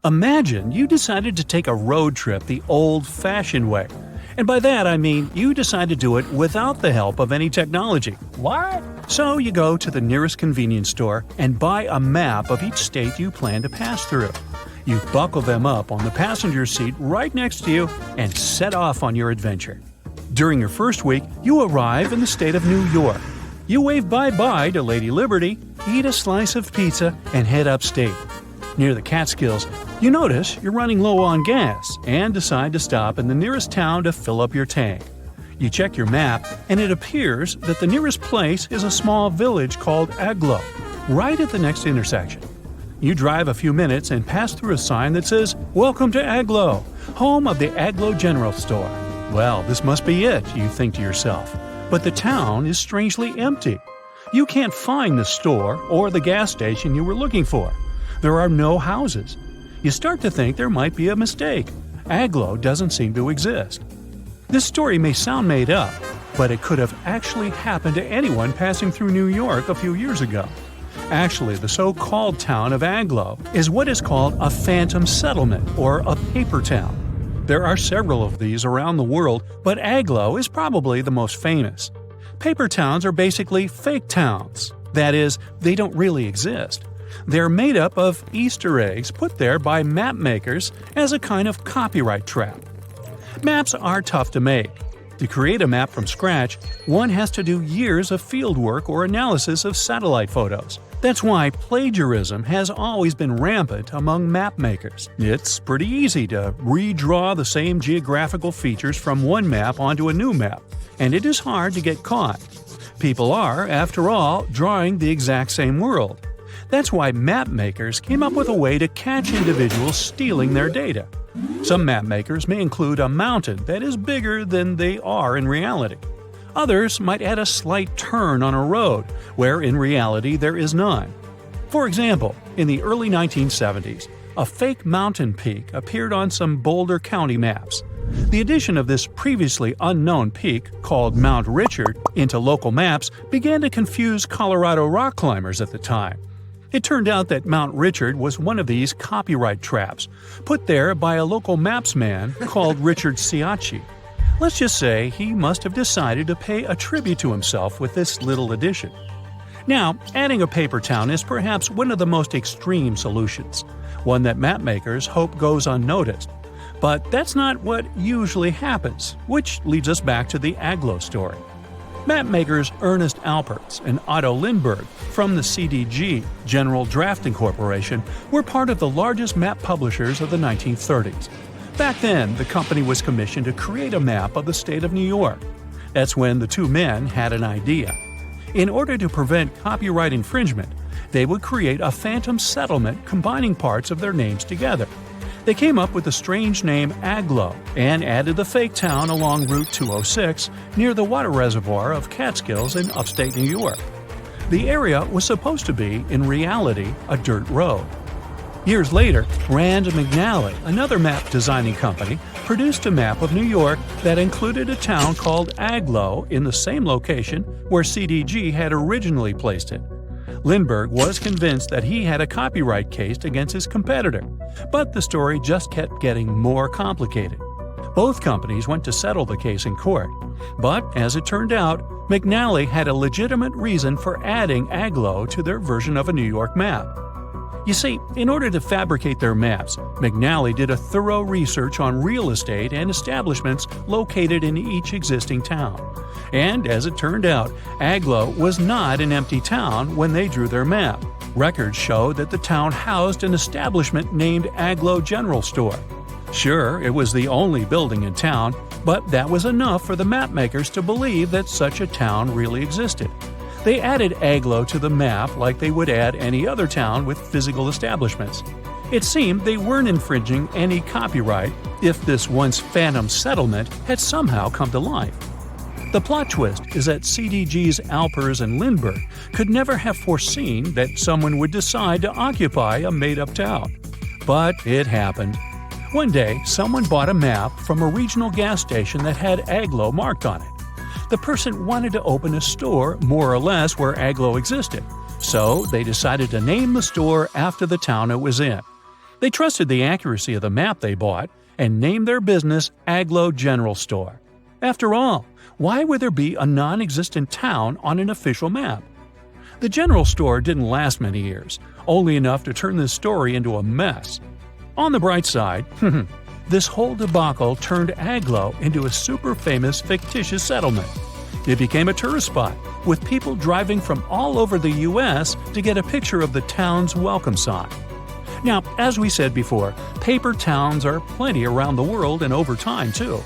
Imagine you decided to take a road trip the old-fashioned way. And by that I mean you decide to do it without the help of any technology. What? So you go to the nearest convenience store and buy a map of each state you plan to pass through. You buckle them up on the passenger seat right next to you and set off on your adventure. During your first week, you arrive in the state of New York. You wave bye-bye to Lady Liberty, eat a slice of pizza, and head upstate. Near the Catskills, you notice you're running low on gas and decide to stop in the nearest town to fill up your tank. You check your map, and it appears that the nearest place is a small village called Agloe, right at the next intersection. You drive a few minutes and pass through a sign that says, "Welcome to Agloe, home of the Agloe General Store." Well, this must be it, you think to yourself. But the town is strangely empty. You can't find the store or the gas station you were looking for. There are no houses. You start to think there might be a mistake. Agloe doesn't seem to exist. This story may sound made up, but it could have actually happened to anyone passing through New York a few years ago. Actually, the so-called town of Agloe is what is called a phantom settlement or a paper town. There are several of these around the world, but Agloe is probably the most famous. Paper towns are basically fake towns. That is, they don't really exist. They're made up of Easter eggs put there by map makers as a kind of copyright trap. Maps are tough to make. To create a map from scratch, one has to do years of fieldwork or analysis of satellite photos. That's why plagiarism has always been rampant among map makers. It's pretty easy to redraw the same geographical features from one map onto a new map, and it is hard to get caught. People are, after all, drawing the exact same world. That's why map makers came up with a way to catch individuals stealing their data. Some map makers may include a mountain that is bigger than they are in reality. Others might add a slight turn on a road, where in reality there is none. For example, in the early 1970s, a fake mountain peak appeared on some Boulder County maps. The addition of this previously unknown peak, called Mount Richard, into local maps began to confuse Colorado rock climbers at the time. It turned out that Mount Richard was one of these copyright traps, put there by a local mapsman called Richard Ciacci. Let's just say he must have decided to pay a tribute to himself with this little addition. Now, adding a paper town is perhaps one of the most extreme solutions, one that mapmakers hope goes unnoticed. But that's not what usually happens, which leads us back to the Agloe story. Mapmakers Ernest Alpertz and Otto Lindbergh from the CDG, General Drafting Corporation, were part of the largest map publishers of the 1930s. Back then, the company was commissioned to create a map of the state of New York. That's when the two men had an idea. In order to prevent copyright infringement, they would create a phantom settlement combining parts of their names together. They came up with the strange name Agloe and added the fake town along Route 206 near the water reservoir of Catskills in upstate New York. The area was supposed to be, in reality, a dirt road. Years later, Rand McNally, another map designing company, produced a map of New York that included a town called Agloe in the same location where CDG had originally placed it. Lindbergh was convinced that he had a copyright case against his competitor, but the story just kept getting more complicated. Both companies went to settle the case in court, but as it turned out, McNally had a legitimate reason for adding Agloe to their version of a New York map. You see, in order to fabricate their maps, McNally did a thorough research on real estate and establishments located in each existing town. And as it turned out, Agloe was not an empty town when they drew their map. Records show that the town housed an establishment named Agloe General Store. Sure, it was the only building in town, but that was enough for the mapmakers to believe that such a town really existed. They added Agloe to the map like they would add any other town with physical establishments. It seemed they weren't infringing any copyright if this once phantom settlement had somehow come to life. The plot twist is that CDG's Alpers and Lindbergh could never have foreseen that someone would decide to occupy a made-up town. But it happened. One day, someone bought a map from a regional gas station that had Agloe marked on it. The person wanted to open a store more or less where Agloe existed, so they decided to name the store after the town it was in. They trusted the accuracy of the map they bought and named their business Aglo General Store. After all, why would there be a non-existent town on an official map? The general store didn't last many years, only enough to turn this story into a mess. On the bright side, this whole debacle turned Aglo into a super famous fictitious settlement. It became a tourist spot, with people driving from all over the U.S. to get a picture of the town's welcome sign. Now, as we said before, paper towns are plenty around the world and over time, too.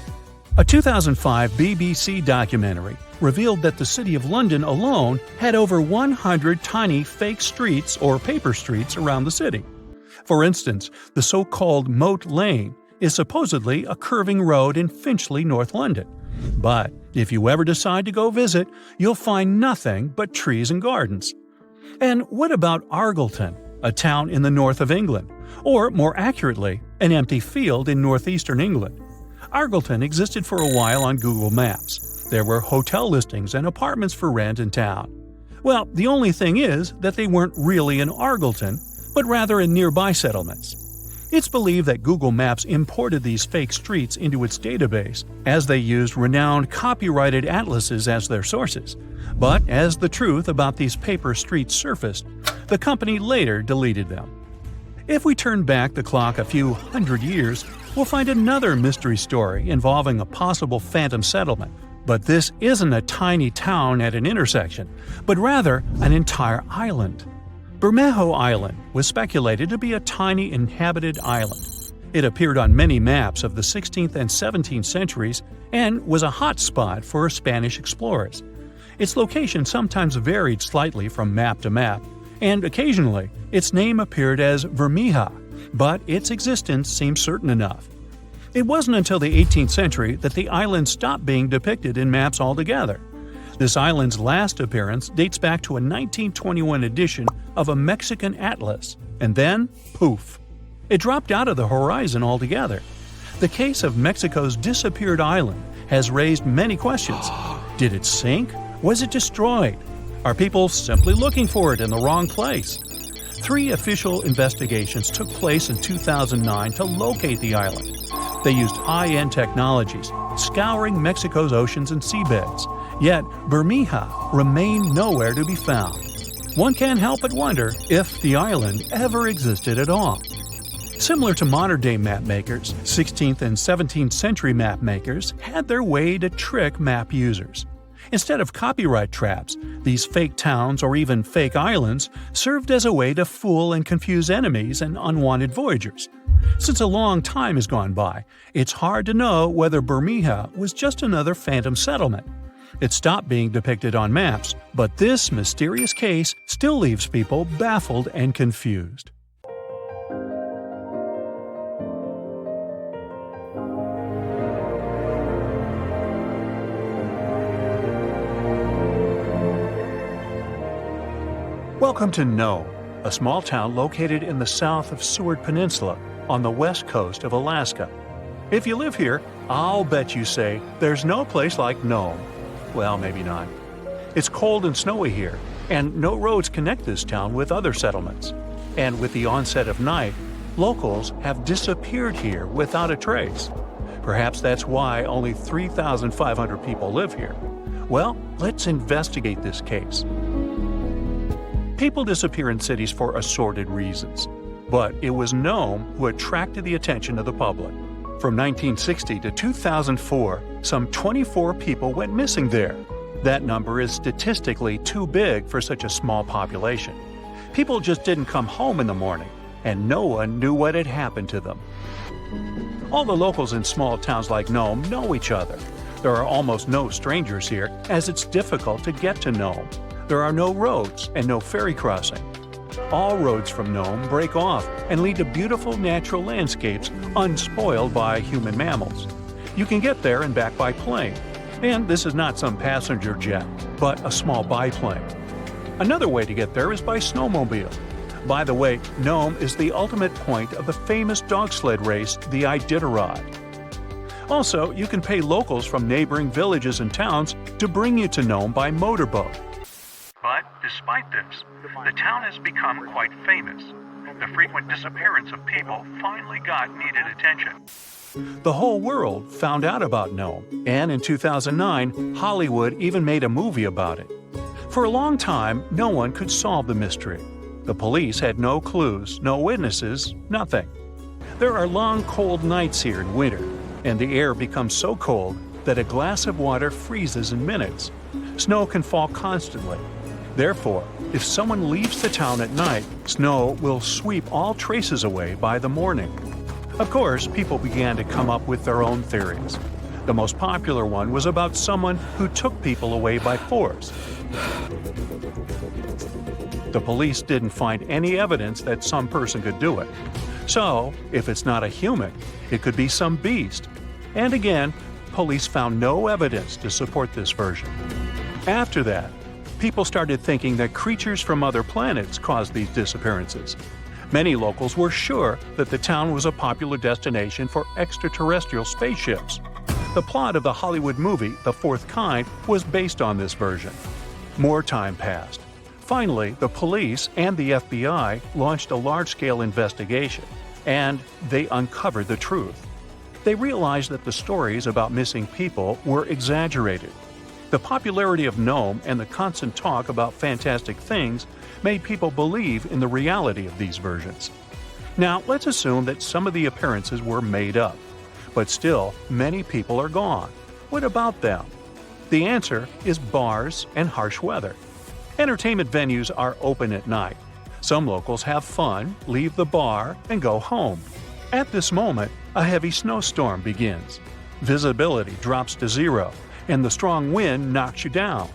A 2005 BBC documentary revealed that the City of London alone had over 100 tiny fake streets or paper streets around the city. For instance, the so-called Moat Lane is supposedly a curving road in Finchley, North London. But if you ever decide to go visit, you'll find nothing but trees and gardens. And what about Argleton, a town in the north of England? Or, more accurately, an empty field in northeastern England. Argleton existed for a while on Google Maps. There were hotel listings and apartments for rent in town. Well, the only thing is that they weren't really in Argleton, but rather in nearby settlements. It's believed that Google Maps imported these fake streets into its database, as they used renowned copyrighted atlases as their sources. But as the truth about these paper streets surfaced, the company later deleted them. If we turn back the clock a few hundred years, we'll find another mystery story involving a possible phantom settlement. But this isn't a tiny town at an intersection, but rather an entire island. Bermejo Island was speculated to be a tiny inhabited island. It appeared on many maps of the 16th and 17th centuries and was a hot spot for Spanish explorers. Its location sometimes varied slightly from map to map, and occasionally its name appeared as Vermija, but its existence seemed certain enough. It wasn't until the 18th century that the island stopped being depicted in maps altogether. This island's last appearance dates back to a 1921 edition of a Mexican atlas, and then, poof, it dropped out of the horizon altogether. The case of Mexico's disappeared island has raised many questions. Did it sink? Was it destroyed? Are people simply looking for it in the wrong place? 3 official investigations took place in 2009 to locate the island. They used high-end technologies, scouring Mexico's oceans and seabeds. Yet, Bermeja remained nowhere to be found. One can't help but wonder if the island ever existed at all. Similar to modern-day mapmakers, 16th and 17th century mapmakers had their way to trick map users. Instead of copyright traps, these fake towns or even fake islands served as a way to fool and confuse enemies and unwanted voyagers. Since a long time has gone by, it's hard to know whether Bermeja was just another phantom settlement. It stopped being depicted on maps, but this mysterious case still leaves people baffled and confused. Welcome to Nome, a small town located in the south of Seward Peninsula on the west coast of Alaska. If you live here, I'll bet you say there's no place like Nome. Well, maybe not. It's cold and snowy here, and no roads connect this town with other settlements. And with the onset of night, locals have disappeared here without a trace. Perhaps that's why only 3,500 people live here. Well, let's investigate this case. People disappear in cities for assorted reasons, but it was Nome who attracted the attention of the public. From 1960 to 2004, some 24 people went missing there. That number is statistically too big for such a small population. People just didn't come home in the morning, and no one knew what had happened to them. All the locals in small towns like Nome know each other. There are almost no strangers here, as it's difficult to get to Nome. There are no roads and no ferry crossing. All roads from Nome break off and lead to beautiful natural landscapes unspoiled by human mammals. You can get there and back by plane. And this is not some passenger jet, but a small biplane. Another way to get there is by snowmobile. By the way, Nome is the ultimate point of the famous dog sled race, the Iditarod. Also, you can pay locals from neighboring villages and towns to bring you to Nome by motorboat. But despite this, the town has become quite famous. the frequent disappearance of people finally got needed attention. The whole world found out about Nome, and in 2009, Hollywood even made a movie about it. For a long time, no one could solve the mystery. The police had no clues, no witnesses, nothing. There are long, cold nights here in winter, and the air becomes so cold that a glass of water freezes in minutes. Snow can fall constantly. Therefore, if someone leaves the town at night, snow will sweep all traces away by the morning. Of course, people began to come up with their own theories. The most popular one was about someone who took people away by force. The police didn't find any evidence that some person could do it. So, if it's not a human, it could be some beast. And again, police found no evidence to support this version. After that, people started thinking that creatures from other planets caused these disappearances. Many locals were sure that the town was a popular destination for extraterrestrial spaceships. The plot of the Hollywood movie The Fourth Kind was based on this version. More time passed. Finally, the police and the FBI launched a large-scale investigation, and they uncovered the truth. They realized that the stories about missing people were exaggerated. The popularity of Nome and the constant talk about fantastic things made people believe in the reality of these versions. Now, let's assume that some of the appearances were made up. But still, many people are gone. What about them? The answer is bars and harsh weather. Entertainment venues are open at night. Some locals have fun, leave the bar, and go home. At this moment, a heavy snowstorm begins. Visibility drops to zero, and the strong wind knocks you down.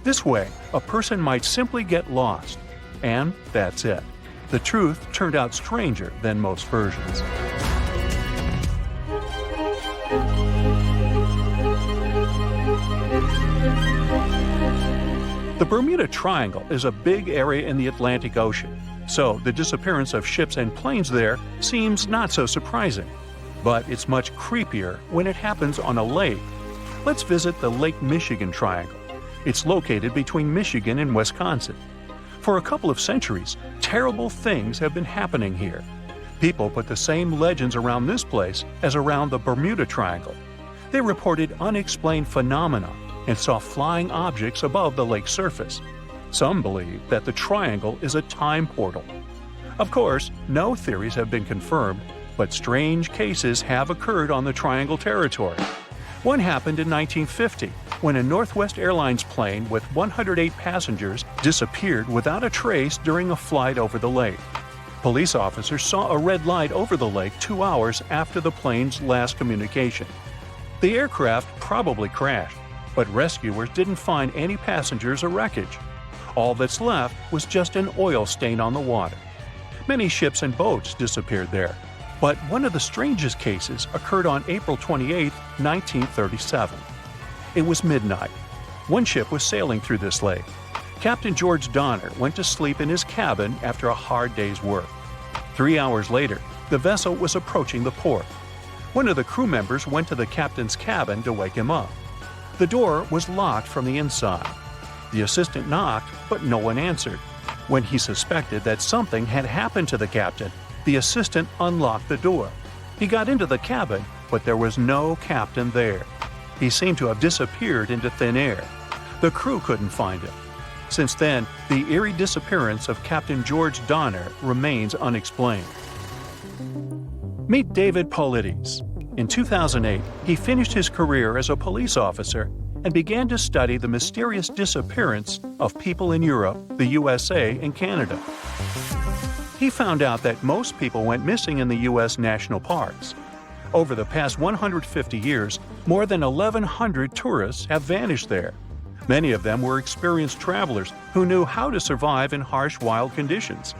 This way, a person might simply get lost. And that's it. The truth turned out stranger than most versions. The Bermuda Triangle is a big area in the Atlantic Ocean, so the disappearance of ships and planes there seems not so surprising. But it's much creepier when it happens on a lake. Let's visit the Lake Michigan Triangle. It's located between Michigan and Wisconsin. For a couple of centuries, terrible things have been happening here. People put the same legends around this place as around the Bermuda Triangle. They reported unexplained phenomena and saw flying objects above the lake's surface. Some believe that the triangle is a time portal. Of course, no theories have been confirmed, but strange cases have occurred on the triangle territory. One happened in 1950, when a Northwest Airlines plane with 108 passengers disappeared without a trace during a flight over the lake. Police officers saw a red light over the lake 2 hours after the plane's last communication. The aircraft probably crashed, but rescuers didn't find any passengers or wreckage. All that's left was just an oil stain on the water. Many ships and boats disappeared there, but one of the strangest cases occurred on April 28, 1937. It was midnight. One ship was sailing through this lake. Captain George Donner went to sleep in his cabin after a hard day's work. 3 hours later, the vessel was approaching the port. One of the crew members went to the captain's cabin to wake him up. The door was locked from the inside. The assistant knocked, but no one answered. When he suspected that something had happened to the captain, the assistant unlocked the door. He got into the cabin, but there was no captain there. He seemed to have disappeared into thin air. The crew couldn't find him. Since then, the eerie disappearance of Captain George Donner remains unexplained. Meet David Paulides. In 2008, he finished his career as a police officer and began to study the mysterious disappearance of people in Europe, the USA, and Canada. He found out that most people went missing in the U.S. national parks. Over the past 150 years, more than 1,100 tourists have vanished there. Many of them were experienced travelers who knew how to survive in harsh wild conditions.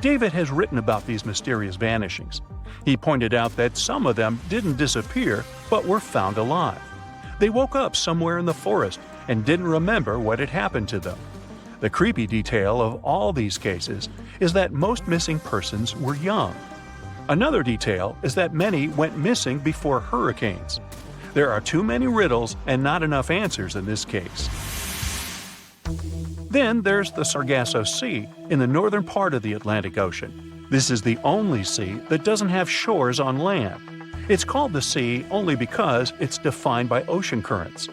David has written about these mysterious vanishings. He pointed out that some of them didn't disappear, but were found alive. They woke up somewhere in the forest and didn't remember what had happened to them. The creepy detail of all these cases is that most missing persons were young. Another detail is that many went missing before hurricanes. There are too many riddles and not enough answers in this case. Then there's the Sargasso Sea in the northern part of the Atlantic Ocean. This is the only sea that doesn't have shores on land. It's called the sea only because it's defined by ocean currents.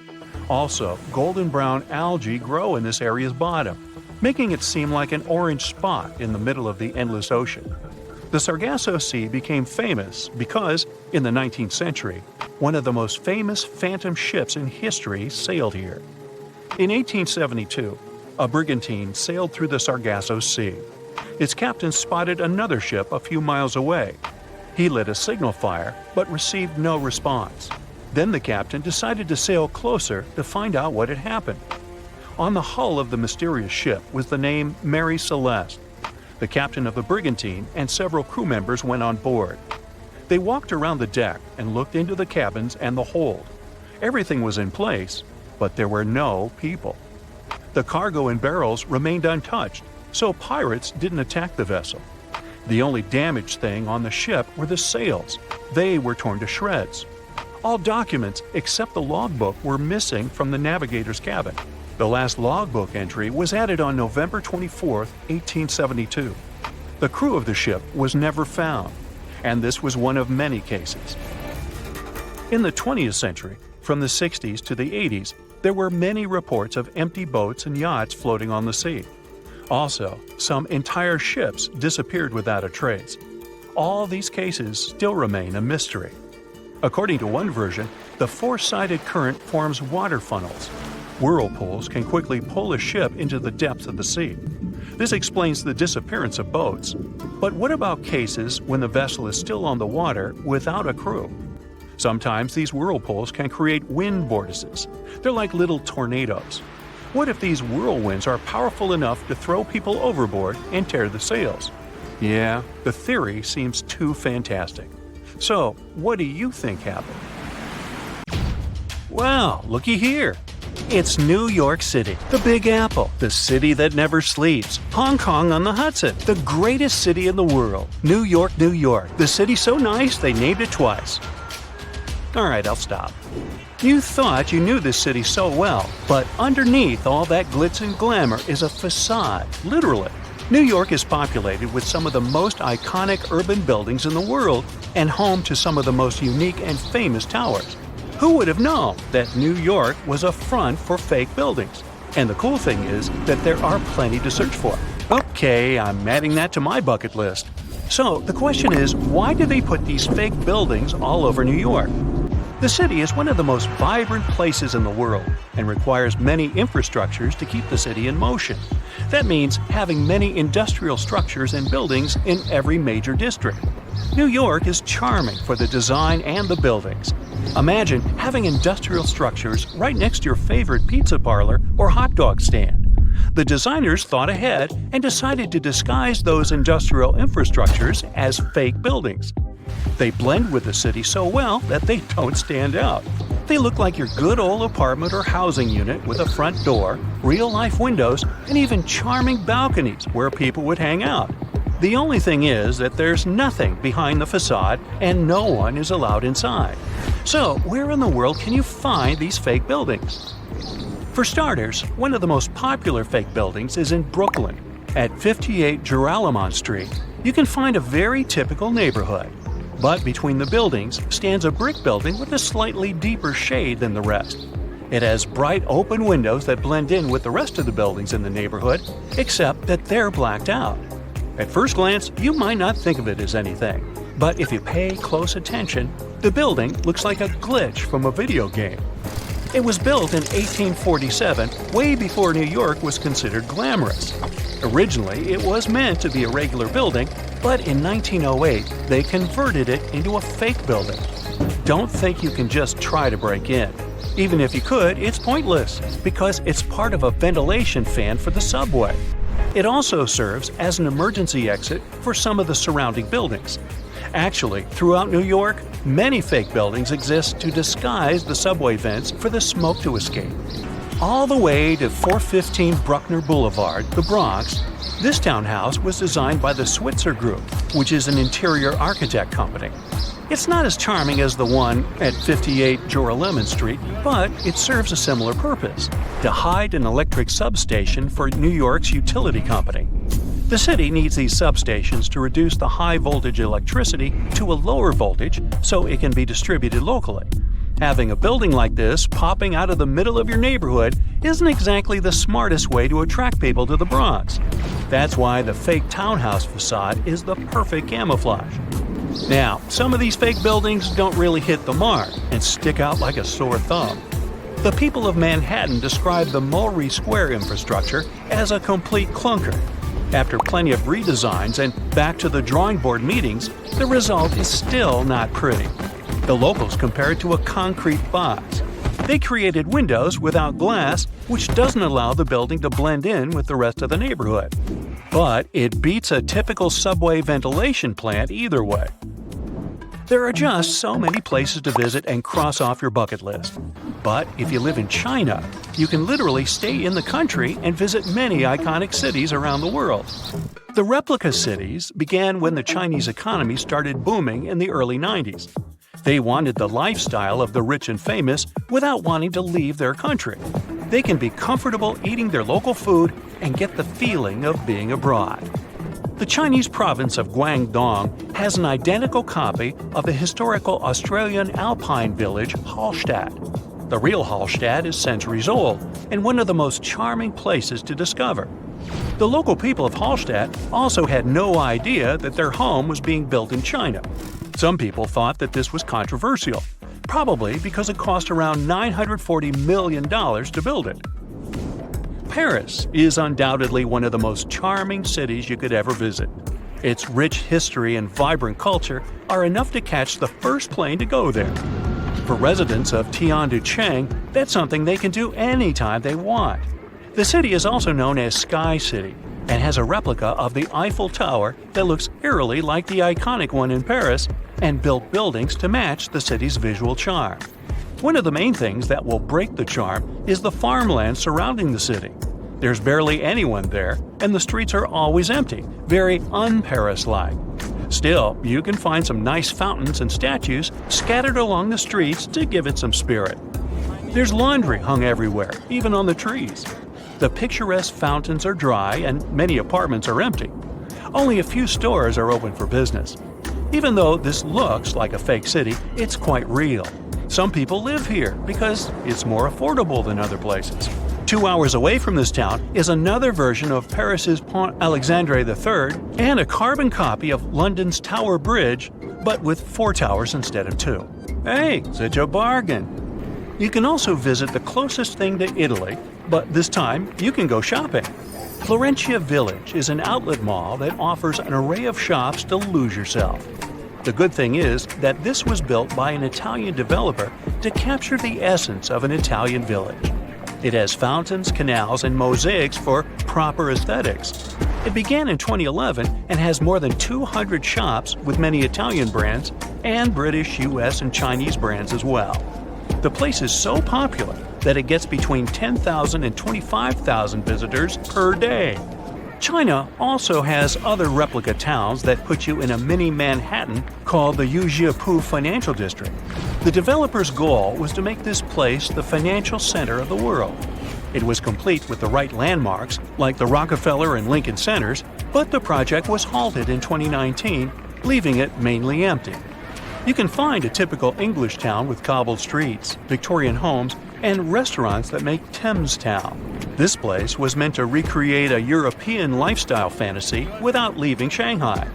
Also, golden brown algae grow in this area's bottom, making it seem like an orange spot in the middle of the endless ocean. The Sargasso Sea became famous because, in the 19th century, one of the most famous phantom ships in history sailed here. In 1872, a brigantine sailed through the Sargasso Sea. Its captain spotted another ship a few miles away. He lit a signal fire, but received no response. Then the captain decided to sail closer to find out what had happened. On the hull of the mysterious ship was the name Mary Celeste. The captain of the brigantine and several crew members went on board. They walked around the deck and looked into the cabins and the hold. Everything was in place, but there were no people. The cargo and barrels remained untouched, so pirates didn't attack the vessel. The only damaged thing on the ship were the sails. They were torn to shreds. All documents except the logbook were missing from the navigator's cabin. The last logbook entry was added on November 24, 1872. The crew of the ship was never found, and this was one of many cases. In the 20th century, from the 60s to the 80s, there were many reports of empty boats and yachts floating on the sea. Also, some entire ships disappeared without a trace. All these cases still remain a mystery. According to one version, the four-sided current forms water funnels. Whirlpools can quickly pull a ship into the depths of the sea. This explains the disappearance of boats. But what about cases when the vessel is still on the water without a crew? Sometimes these whirlpools can create wind vortices. They're like little tornadoes. What if these whirlwinds are powerful enough to throw people overboard and tear the sails? Yeah, the theory seems too fantastic. So, what do you think happened? Well, looky here. It's New York City, the Big Apple, the city that never sleeps. Hong Kong on the Hudson, the greatest city in the world. New York, New York, the city so nice they named it twice. Alright, I'll stop. You thought you knew this city so well, but underneath all that glitz and glamour is a facade, literally. New York is populated with some of the most iconic urban buildings in the world and home to some of the most unique and famous towers. Who would have known that New York was a front for fake buildings? And the cool thing is that there are plenty to search for. Okay, I'm adding that to my bucket list. So the question is, why do they put these fake buildings all over New York? The city is one of the most vibrant places in the world and requires many infrastructures to keep the city in motion. That means having many industrial structures and buildings in every major district. New York is charming for the design and the buildings. Imagine having industrial structures right next to your favorite pizza parlor or hot dog stand. The designers thought ahead and decided to disguise those industrial infrastructures as fake buildings. They blend with the city so well that they don't stand out. They look like your good old apartment or housing unit with a front door, real-life windows, and even charming balconies where people would hang out. The only thing is that there's nothing behind the facade and no one is allowed inside. So, where in the world can you find these fake buildings? For starters, one of the most popular fake buildings is in Brooklyn. At 58 Joralemon Street, you can find a very typical neighborhood. But between the buildings stands a brick building with a slightly deeper shade than the rest. It has bright open windows that blend in with the rest of the buildings in the neighborhood, except that they're blacked out. At first glance, you might not think of it as anything, but if you pay close attention, the building looks like a glitch from a video game. It was built in 1847, way before New York was considered glamorous. Originally, it was meant to be a regular building, but in 1908, they converted it into a fake building. Don't think you can just try to break in. Even if you could, it's pointless, because it's part of a ventilation fan for the subway. It also serves as an emergency exit for some of the surrounding buildings. Actually, throughout New York, many fake buildings exist to disguise the subway vents for the smoke to escape. All the way to 415 Bruckner Boulevard, the Bronx, this townhouse was designed by the Switzer Group, which is an interior architect company. It's not as charming as the one at 58 Joralemon Street, but it serves a similar purpose: to hide an electric substation for New York's utility company. The city needs these substations to reduce the high-voltage electricity to a lower voltage so it can be distributed locally. Having a building like this popping out of the middle of your neighborhood isn't exactly the smartest way to attract people to the Bronx. That's why the fake townhouse facade is the perfect camouflage. Now, some of these fake buildings don't really hit the mark and stick out like a sore thumb. The people of Manhattan describe the Mulberry Square infrastructure as a complete clunker. After plenty of redesigns and back to the drawing board meetings, the result is still not pretty. The locals compare it to a concrete box. They created windows without glass, which doesn't allow the building to blend in with the rest of the neighborhood. But it beats a typical subway ventilation plant either way. There are just so many places to visit and cross off your bucket list. But if you live in China, you can literally stay in the country and visit many iconic cities around the world. The replica cities began when the Chinese economy started booming in the early 90s. They wanted the lifestyle of the rich and famous without wanting to leave their country. They can be comfortable eating their local food and get the feeling of being abroad. The Chinese province of Guangdong has an identical copy of the historical Australian alpine village Hallstatt. The real Hallstatt is centuries old and one of the most charming places to discover. The local people of Hallstatt also had no idea that their home was being built in China. Some people thought that this was controversial, probably because it cost around $940 million to build it. Paris is undoubtedly one of the most charming cities you could ever visit. Its rich history and vibrant culture are enough to catch the first plane to go there. For residents of Tianducheng, that's something they can do anytime they want. The city is also known as Sky City and has a replica of the Eiffel Tower that looks eerily like the iconic one in Paris and built buildings to match the city's visual charm. One of the main things that will break the charm is the farmland surrounding the city. There's barely anyone there, and the streets are always empty, very un-Paris-like. Still, you can find some nice fountains and statues scattered along the streets to give it some spirit. There's laundry hung everywhere, even on the trees. The picturesque fountains are dry and many apartments are empty. Only a few stores are open for business. Even though this looks like a fake city, it's quite real. Some people live here because it's more affordable than other places. 2 hours away from this town is another version of Paris's Pont Alexandre III and a carbon copy of London's Tower Bridge, but with 4 towers instead of 2. Hey, such a bargain! You can also visit the closest thing to Italy, but this time you can go shopping. Florentia Village is an outlet mall that offers an array of shops to lose yourself. The good thing is that this was built by an Italian developer to capture the essence of an Italian village. It has fountains, canals, and mosaics for proper aesthetics. It began in 2011 and has more than 200 shops with many Italian brands and British, US, and Chinese brands as well. The place is so popular that it gets between 10,000 and 25,000 visitors per day. China also has other replica towns that put you in a mini Manhattan called the Yujiapu Financial District. The developer's goal was to make this place the financial center of the world. It was complete with the right landmarks, like the Rockefeller and Lincoln Centers, but the project was halted in 2019, leaving it mainly empty. You can find a typical English town with cobbled streets, Victorian homes, and restaurants that make Thames Town. This place was meant to recreate a European lifestyle fantasy without leaving Shanghai.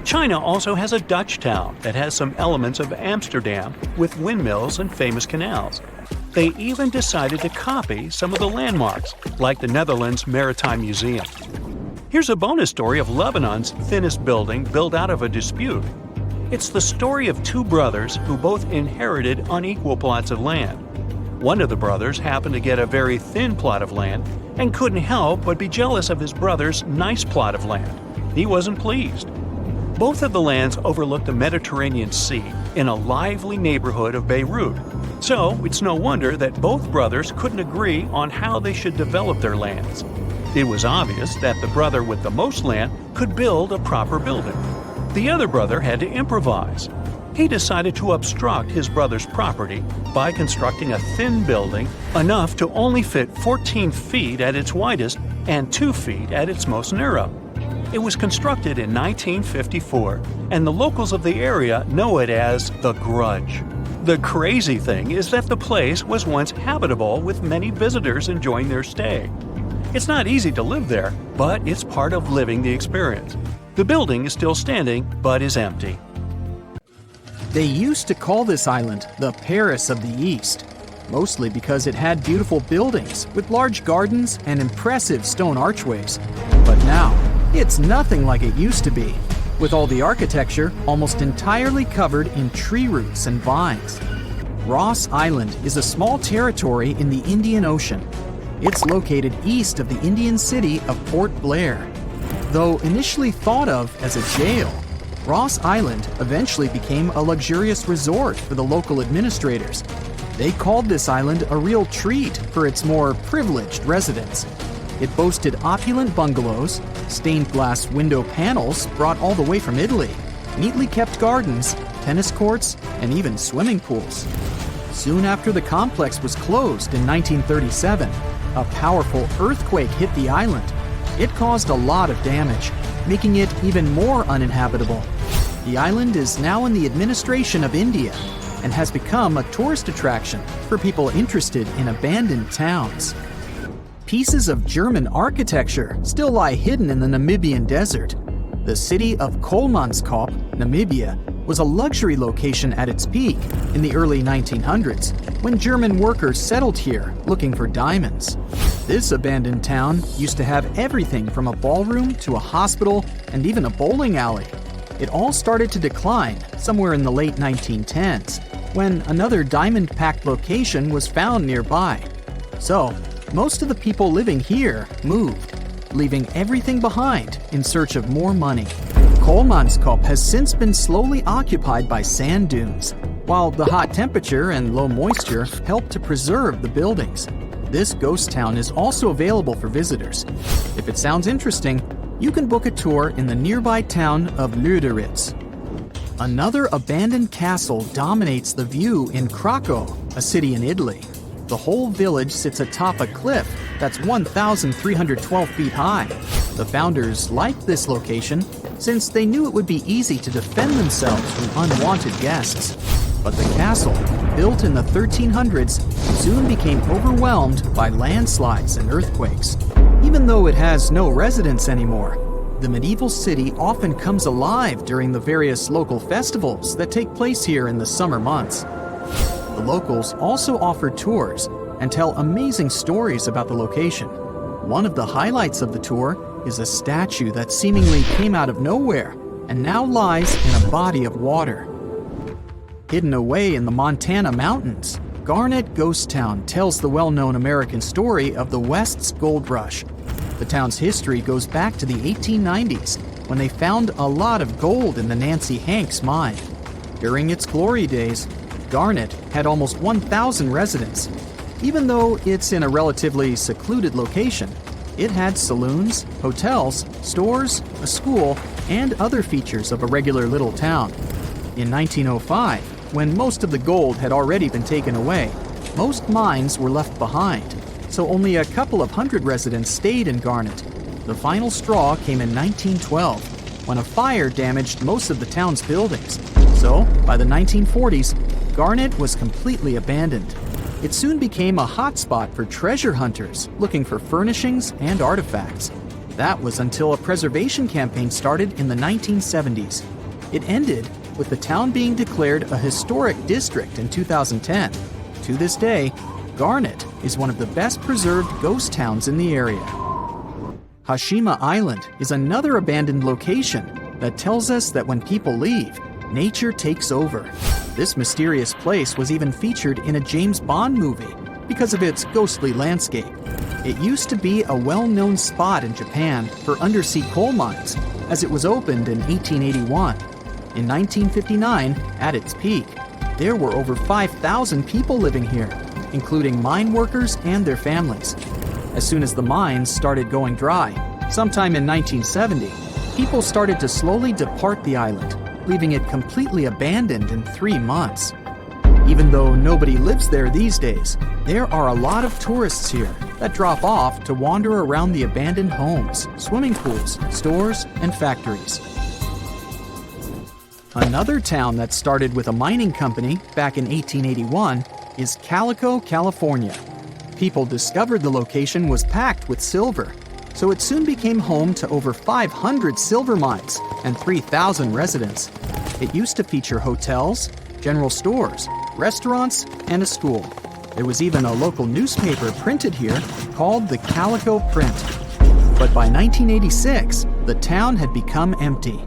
China also has a Dutch town that has some elements of Amsterdam with windmills and famous canals. They even decided to copy some of the landmarks, like the Netherlands Maritime Museum. Here's a bonus story of Lebanon's thinnest building built out of a dispute. It's the story of 2 brothers who both inherited unequal plots of land. One of the brothers happened to get a very thin plot of land and couldn't help but be jealous of his brother's nice plot of land. He wasn't pleased. Both of the lands overlooked the Mediterranean Sea in a lively neighborhood of Beirut. So it's no wonder that both brothers couldn't agree on how they should develop their lands. It was obvious that the brother with the most land could build a proper building. The other brother had to improvise. He decided to obstruct his brother's property by constructing a thin building enough to only fit 14 feet at its widest and 2 feet at its most narrow. It was constructed in 1954, and the locals of the area know it as the Grudge. The crazy thing is that the place was once habitable with many visitors enjoying their stay. It's not easy to live there, but it's part of living the experience. The building is still standing, but is empty. They used to call this island the Paris of the East, mostly because it had beautiful buildings with large gardens and impressive stone archways. But now, it's nothing like it used to be, with all the architecture almost entirely covered in tree roots and vines. Ross Island is a small territory in the Indian Ocean. It's located east of the Indian city of Port Blair. Though initially thought of as a jail, Ross Island eventually became a luxurious resort for the local administrators. They called this island a real treat for its more privileged residents. It boasted opulent bungalows, stained glass window panels brought all the way from Italy, neatly kept gardens, tennis courts, and even swimming pools. Soon after the complex was closed in 1937, a powerful earthquake hit the island. It caused a lot of damage, making it even more uninhabitable. The island is now in the administration of India and has become a tourist attraction for people interested in abandoned towns. Pieces of German architecture still lie hidden in the Namibian desert. The city of Kolmanskop, Namibia, was a luxury location at its peak in the early 1900s when German workers settled here looking for diamonds. This abandoned town used to have everything from a ballroom to a hospital and even a bowling alley. It all started to decline somewhere in the late 1910s when another diamond-packed location was found nearby. So, most of the people living here moved, leaving everything behind in search of more money. Kolmanskop has since been slowly occupied by sand dunes, while the hot temperature and low moisture help to preserve the buildings. This ghost town is also available for visitors. If it sounds interesting, you can book a tour in the nearby town of Lüderitz. Another abandoned castle dominates the view in Krakow, a city in Italy. The whole village sits atop a cliff that's 1,312 feet high. The founders liked this location since they knew it would be easy to defend themselves from unwanted guests. But the castle, built in the 1300s, soon became overwhelmed by landslides and earthquakes. Even though it has no residents anymore, the medieval city often comes alive during the various local festivals that take place here in the summer months. The locals also offer tours and tell amazing stories about the location. One of the highlights of the tour is a statue that seemingly came out of nowhere and now lies in a body of water. Hidden away in the Montana mountains, Garnet Ghost Town tells the well-known American story of the West's gold rush. The town's history goes back to the 1890s when they found a lot of gold in the Nancy Hanks mine. During its glory days, Garnet had almost 1,000 residents. Even though it's in a relatively secluded location, it had saloons, hotels, stores, a school, and other features of a regular little town. In 1905, when most of the gold had already been taken away, most mines were left behind, so only a couple of hundred residents stayed in Garnet. The final straw came in 1912, when a fire damaged most of the town's buildings. So, by the 1940s, Garnet was completely abandoned. It soon became a hotspot for treasure hunters looking for furnishings and artifacts. That was until a preservation campaign started in the 1970s. It ended with the town being declared a historic district in 2010. To this day, Garnet is one of the best preserved ghost towns in the area. Hashima Island is another abandoned location that tells us that when people leave, nature takes over. This mysterious place was even featured in a James Bond movie because of its ghostly landscape. It used to be a well-known spot in Japan for undersea coal mines, as it was opened in 1881. In 1959, at its peak, there were over 5,000 people living here, including mine workers and their families. As soon as the mines started going dry, sometime in 1970, people started to slowly depart the island, leaving it completely abandoned in 3 months. Even though nobody lives there these days, there are a lot of tourists here that drop off to wander around the abandoned homes, swimming pools, stores, and factories. Another town that started with a mining company back in 1881 is Calico, California. People discovered the location was packed with silver, so it soon became home to over 500 silver mines and 3,000 residents. It used to feature hotels, general stores, restaurants, and a school. There was even a local newspaper printed here called the Calico Print. But by 1986, the town had become empty.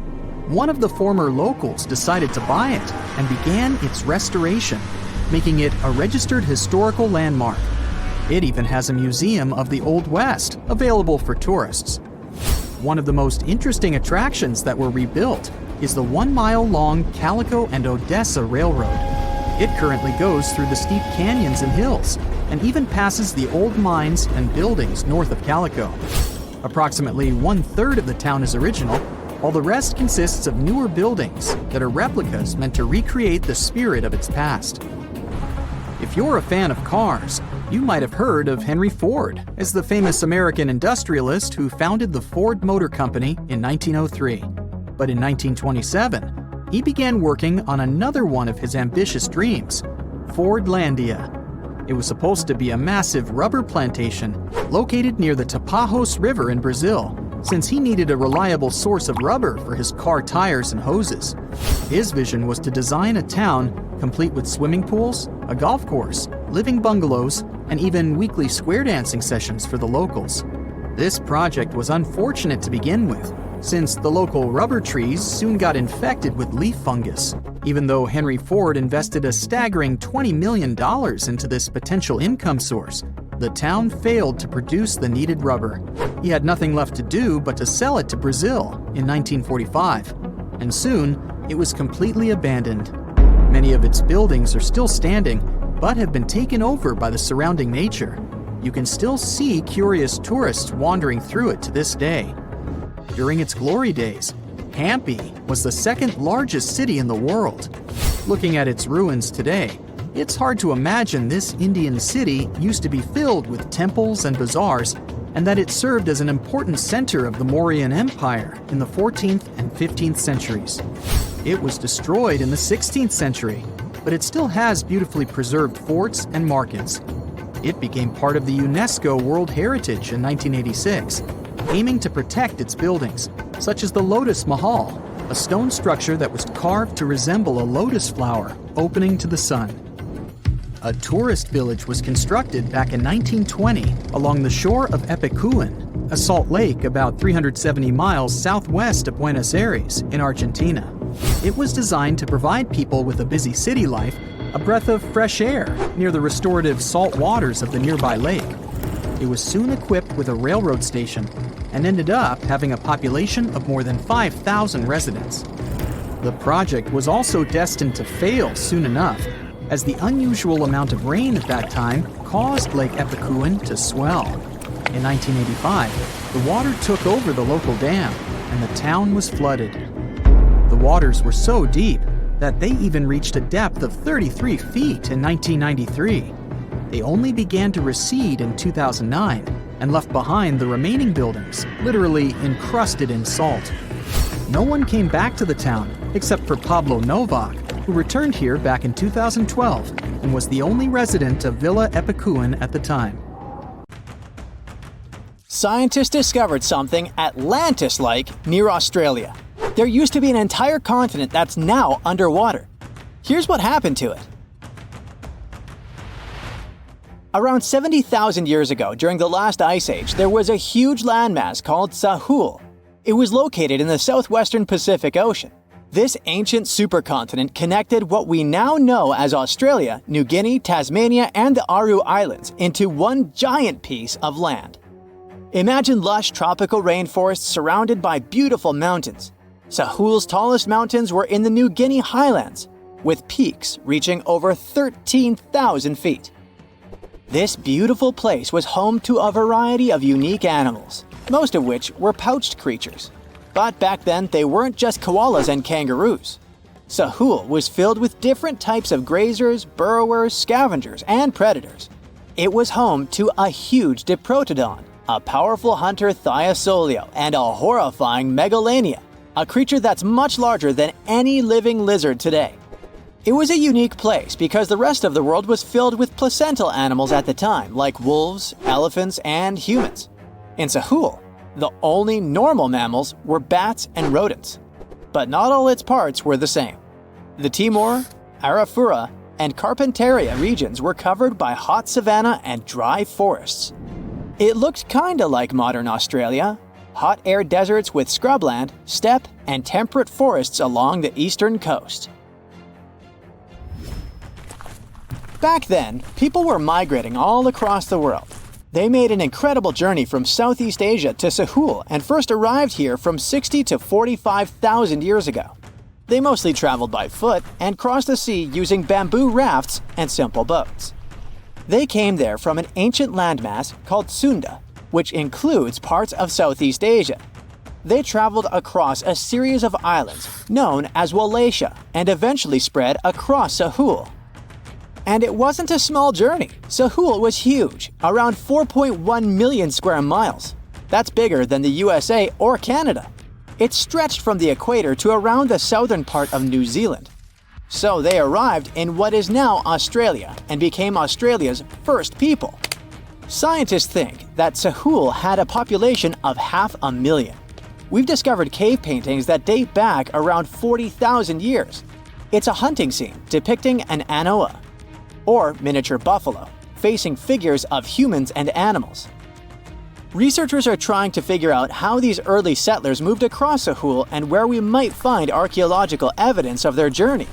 One of the former locals decided to buy it and began its restoration, making it a registered historical landmark. It even has a museum of the Old West available for tourists. One of the most interesting attractions that were rebuilt is the 1-mile-long Calico and Odessa Railroad. It currently goes through the steep canyons and hills and even passes the old mines and buildings north of Calico. Approximately 1/3 of the town is original, while the rest consists of newer buildings that are replicas meant to recreate the spirit of its past. If you're a fan of cars, you might have heard of Henry Ford as the famous American industrialist who founded the Ford Motor Company in 1903. But in 1927, he began working on another one of his ambitious dreams, Fordlandia. It was supposed to be a massive rubber plantation located near the Tapajos River in Brazil, since he needed a reliable source of rubber for his car tires and hoses. His vision was to design a town complete with swimming pools, a golf course, living bungalows, and even weekly square dancing sessions for the locals. This project was unfortunate to begin with, since the local rubber trees soon got infected with leaf fungus. Even though Henry Ford invested a staggering $20 million into this potential income source, the town failed to produce the needed rubber. He had nothing left to do but to sell it to Brazil in 1945, and soon it was completely abandoned. Many of its buildings are still standing, but have been taken over by the surrounding nature. You can still see curious tourists wandering through it to this day. During its glory days, Hampi was the second largest city in the world. Looking at its ruins today, it's hard to imagine this Indian city used to be filled with temples and bazaars, and that it served as an important center of the Mauryan Empire in the 14th and 15th centuries. It was destroyed in the 16th century, but it still has beautifully preserved forts and markets. It became part of the UNESCO World Heritage in 1986, aiming to protect its buildings, such as the Lotus Mahal, a stone structure that was carved to resemble a lotus flower opening to the sun. A tourist village was constructed back in 1920 along the shore of Epicuén, a salt lake about 370 miles southwest of Buenos Aires in Argentina. It was designed to provide people with a busy city life a breath of fresh air near the restorative salt waters of the nearby lake. It was soon equipped with a railroad station and ended up having a population of more than 5,000 residents. The project was also destined to fail soon enough, as the unusual amount of rain at that time caused Lake Epicuén to swell. In 1985, the water took over the local dam, and the town was flooded. The waters were so deep that they even reached a depth of 33 feet in 1993. They only began to recede in 2009 and left behind the remaining buildings, literally encrusted in salt. No one came back to the town except for Pablo Novak, who returned here back in 2012 and was the only resident of Villa Epicuén at the time. Scientists discovered something Atlantis-like near Australia. There used to be an entire continent that's now underwater. Here's what happened to it. Around 70,000 years ago, during the last ice age, there was a huge landmass called Sahul. It was located in the southwestern Pacific Ocean. This ancient supercontinent connected what we now know as Australia, New Guinea, Tasmania, and the Aru Islands into one giant piece of land. Imagine lush tropical rainforests surrounded by beautiful mountains. Sahul's tallest mountains were in the New Guinea highlands, with peaks reaching over 13,000 feet. This beautiful place was home to a variety of unique animals, most of which were pouched creatures. But back then, they weren't just koalas and kangaroos. Sahul was filled with different types of grazers, burrowers, scavengers, and predators. It was home to a huge diprotodon, a powerful hunter Thiosolio, and a horrifying Megalania, a creature that's much larger than any living lizard today. It was a unique place because the rest of the world was filled with placental animals at the time, like wolves, elephants, and humans. In Sahul, the only normal mammals were bats and rodents. But not all its parts were the same. The Timor, Arafura, and Carpentaria regions were covered by hot savanna and dry forests. It looked kinda like modern Australia, hot air deserts with scrubland, steppe, and temperate forests along the eastern coast. Back then, people were migrating all across the world. They made an incredible journey from Southeast Asia to Sahul and first arrived here from 60 to 45,000 years ago. They mostly traveled by foot and crossed the sea using bamboo rafts and simple boats. They came there from an ancient landmass called Sunda, which includes parts of Southeast Asia. They traveled across a series of islands known as Wallachia and eventually spread across Sahul. And it wasn't a small journey. Sahul was huge, around 4.1 million square miles. That's bigger than the USA or Canada. It stretched from the equator to around the southern part of New Zealand. So they arrived in what is now Australia and became Australia's first people. Scientists think that Sahul had a population of 500,000. We've discovered cave paintings that date back around 40,000 years. It's a hunting scene depicting an anoa, or miniature buffalo, facing figures of humans and animals. Researchers are trying to figure out how these early settlers moved across Sahul and where we might find archaeological evidence of their journey.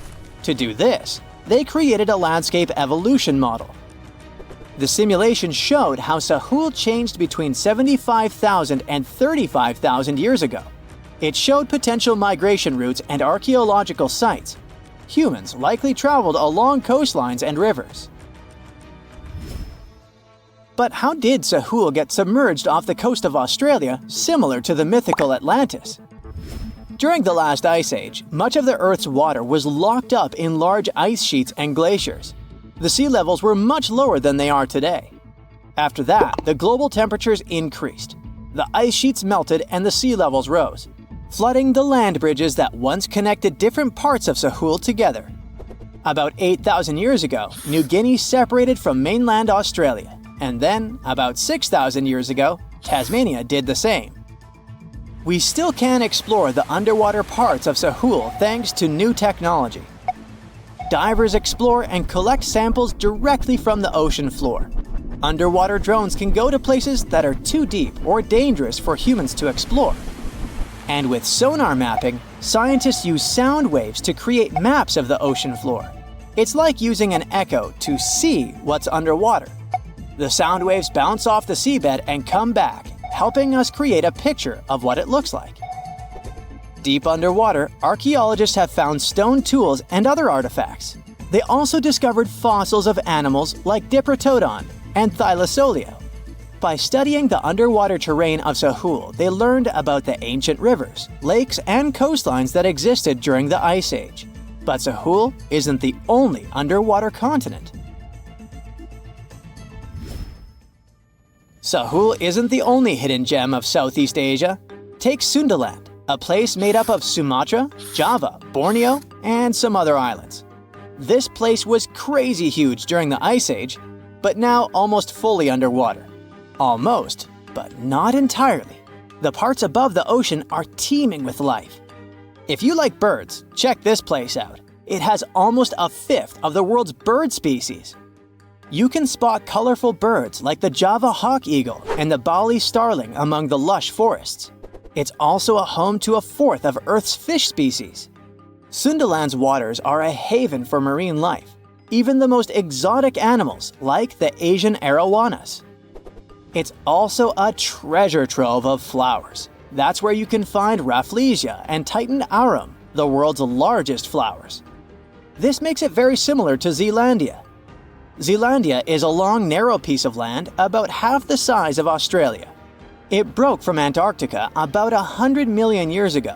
To do this, they created a landscape evolution model. The simulation showed how Sahul changed between 75,000 and 35,000 years ago. It showed potential migration routes and archaeological sites. Humans likely traveled along coastlines and rivers. But how did Sahul get submerged off the coast of Australia, similar to the mythical Atlantis? During the last ice age, much of the Earth's water was locked up in large ice sheets and glaciers. The sea levels were much lower than they are today. After that, the global temperatures increased. The ice sheets melted and the sea levels rose, flooding the land bridges that once connected different parts of Sahul together. About 8,000 years ago, New Guinea separated from mainland Australia, and then, about 6,000 years ago, Tasmania did the same. We still can explore the underwater parts of Sahul thanks to new technology. Divers explore and collect samples directly from the ocean floor. Underwater drones can go to places that are too deep or dangerous for humans to explore. And with sonar mapping, scientists use sound waves to create maps of the ocean floor. It's like using an echo to see what's underwater. The sound waves bounce off the seabed and come back, helping us create a picture of what it looks like. Deep underwater, archaeologists have found stone tools and other artifacts. They also discovered fossils of animals like Diprotodon and Thylasolio. By studying the underwater terrain of Sahul, they learned about the ancient rivers, lakes, and coastlines that existed during the Ice Age. But Sahul isn't the only underwater continent. Sahul isn't the only hidden gem of Southeast Asia. Take Sundaland, a place made up of Sumatra, Java, Borneo, and some other islands. This place was crazy huge during the Ice Age, but now almost fully underwater. Almost, but not entirely. The parts above the ocean are teeming with life. If you like birds, check this place out. It has almost a fifth of the world's bird species. You can spot colorful birds like the Java hawk eagle and the Bali starling among the lush forests. It's also a home to a fourth of Earth's fish species. Sundaland's waters are a haven for marine life, even the most exotic animals like the Asian arowanas. It's also a treasure trove of flowers. That's where you can find Rafflesia and Titan arum, the world's largest flowers. This makes it very similar to Zealandia. Zealandia is a long, narrow piece of land about half the size of Australia. It broke from Antarctica about 100 million years ago.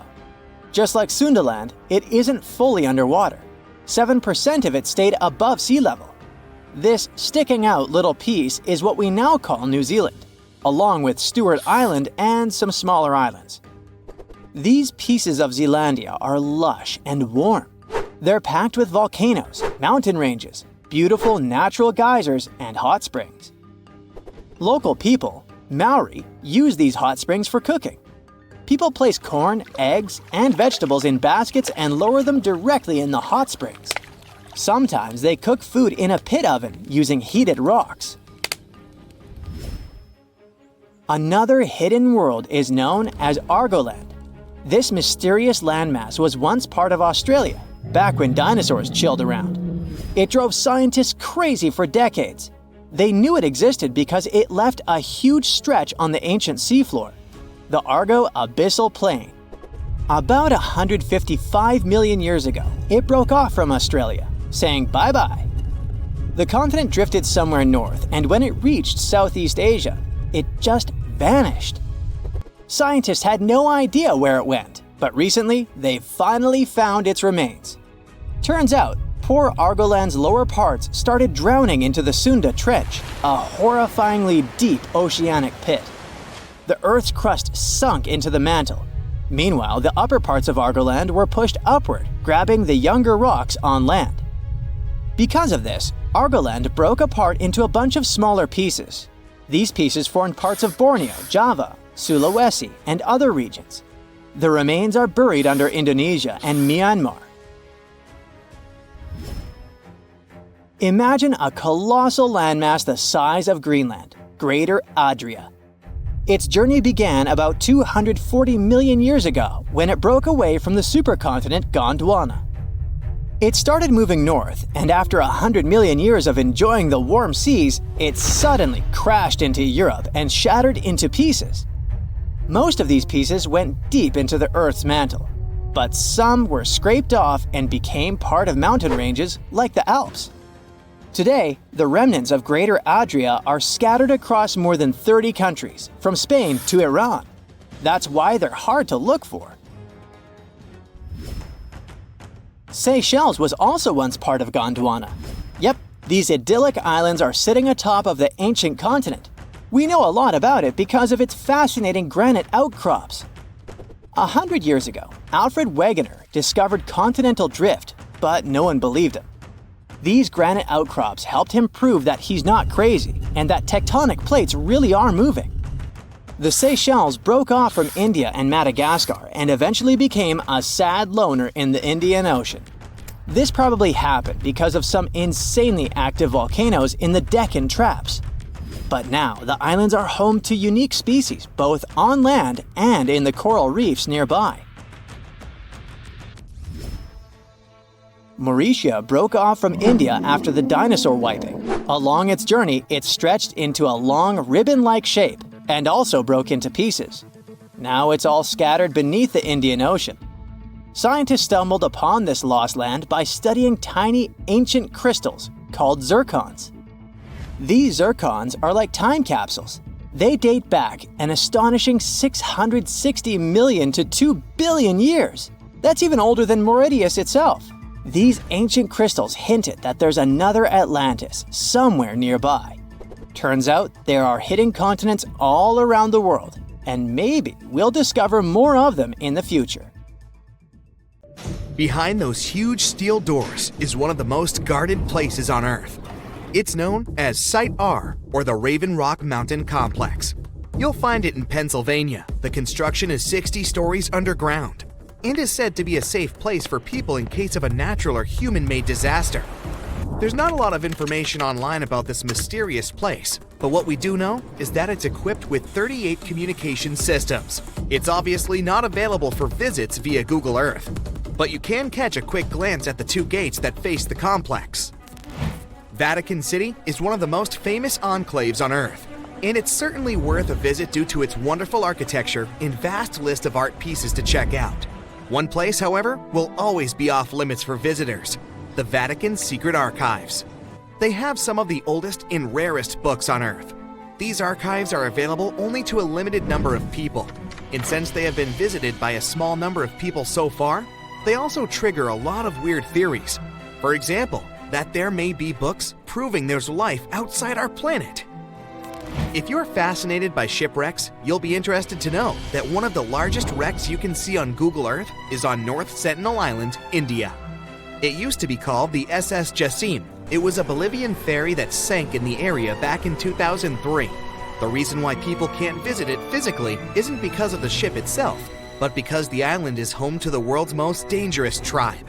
Just like Sundaland, it isn't fully underwater. 7% of it stayed above sea level. This sticking out little piece is what we now call New Zealand, along with Stewart Island and some smaller islands. These pieces of Zealandia are lush and warm. They're packed with volcanoes, mountain ranges, beautiful natural geysers, and hot springs. Local people, Maori, use these hot springs for cooking. People place corn, eggs, and vegetables in baskets and lower them directly in the hot springs. Sometimes they cook food in a pit oven using heated rocks. Another hidden world is known as Argoland. This mysterious landmass was once part of Australia, back when dinosaurs chilled around. It drove scientists crazy for decades. They knew it existed because it left a huge stretch on the ancient seafloor, the Argo Abyssal Plain. About 155 million years ago, it broke off from Australia, saying bye-bye. The continent drifted somewhere north, and when it reached Southeast Asia, it just vanished. Scientists had no idea where it went, but recently they finally found its remains. Turns out, poor Argoland's lower parts started drowning into the Sunda Trench, a horrifyingly deep oceanic pit. The Earth's crust sunk into the mantle. Meanwhile, the upper parts of Argoland were pushed upward, grabbing the younger rocks on land. Because of this, Argoland broke apart into a bunch of smaller pieces. These pieces formed parts of Borneo, Java, Sulawesi, and other regions. The remains are buried under Indonesia and Myanmar. Imagine a colossal landmass the size of Greenland, Greater Adria. Its journey began about 240 million years ago when it broke away from the supercontinent Gondwana. It started moving north, and after 100 million years of enjoying the warm seas, it suddenly crashed into Europe and shattered into pieces. Most of these pieces went deep into the Earth's mantle, but some were scraped off and became part of mountain ranges like the Alps. Today, the remnants of Greater Adria are scattered across more than 30 countries, from Spain to Iran. That's why they're hard to look for. Seychelles was also once part of Gondwana. Yep, these idyllic islands are sitting atop of the ancient continent. We know a lot about it because of its fascinating granite outcrops. 100 years ago, Alfred Wegener discovered continental drift, but no one believed him. These granite outcrops helped him prove that he's not crazy and that tectonic plates really are moving. The Seychelles broke off from India and Madagascar and eventually became a sad loner in the Indian Ocean. This probably happened because of some insanely active volcanoes in the Deccan Traps. But now, the islands are home to unique species both on land and in the coral reefs nearby. Mauritius broke off from India after the dinosaur wiping. Along its journey, it stretched into a long ribbon-like shape and also broke into pieces. Now it's all scattered beneath the Indian Ocean. Scientists stumbled upon this lost land by studying tiny ancient crystals called zircons. These zircons are like time capsules. They date back an astonishing 660 million to 2 billion years. That's even older than Mauritius itself. These ancient crystals hinted that there's another Atlantis somewhere nearby. Turns out there are hidden continents all around the world, and maybe we'll discover more of them in the future. Behind those huge steel doors is one of the most guarded places on Earth. It's known as Site R, or the Raven Rock Mountain Complex. You'll find it in Pennsylvania. The construction is 60 stories underground and is said to be a safe place for people in case of a natural or human-made disaster. There's not a lot of information online about this mysterious place, but what we do know is that it's equipped with 38 communication systems. It's obviously not available for visits via Google Earth, but you can catch a quick glance at the 2 gates that face the complex. Vatican City is one of the most famous enclaves on Earth, and it's certainly worth a visit due to its wonderful architecture and vast list of art pieces to check out. One place, however, will always be off limits for visitors: the Vatican's secret archives. They have some of the oldest and rarest books on Earth. These archives are available only to a limited number of people, And since they have been visited by a small number of people so far, they also trigger a lot of weird theories. For example, that there may be books proving there's life outside our planet. If you're fascinated by shipwrecks, you'll be interested to know that one of the largest wrecks you can see on Google Earth is on North Sentinel Island, India. It used to be called the SS Jassim. It was a Bolivian ferry that sank in the area back in 2003. The reason why people can't visit it physically isn't because of the ship itself, but because the island is home to the world's most dangerous tribe.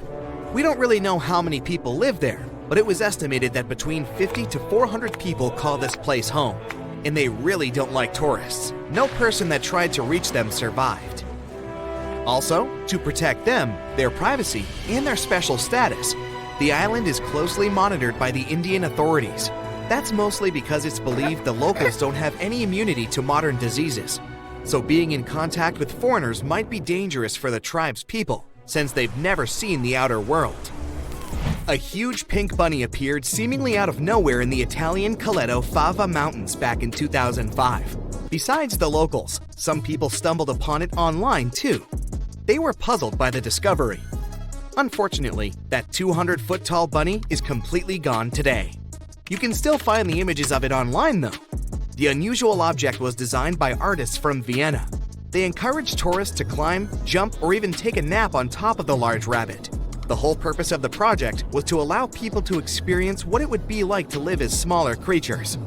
We don't really know how many people live there, but it was estimated that between 50 to 400 people call this place home. And they really don't like tourists. No person that tried to reach them survived. Also, to protect them, their privacy, and their special status, the island is closely monitored by the Indian authorities. That's mostly because it's believed the locals don't have any immunity to modern diseases. So being in contact with foreigners might be dangerous for the tribe's people, since they've never seen the outer world. A huge pink bunny appeared seemingly out of nowhere in the Italian Coleto Fava Mountains back in 2005. Besides the locals, some people stumbled upon it online too. They were puzzled by the discovery. Unfortunately, that 200-foot-tall bunny is completely gone today. You can still find the images of it online though. The unusual object was designed by artists from Vienna. They encouraged tourists to climb, jump, or even take a nap on top of the large rabbit. The whole purpose of the project was to allow people to experience what it would be like to live as smaller creatures.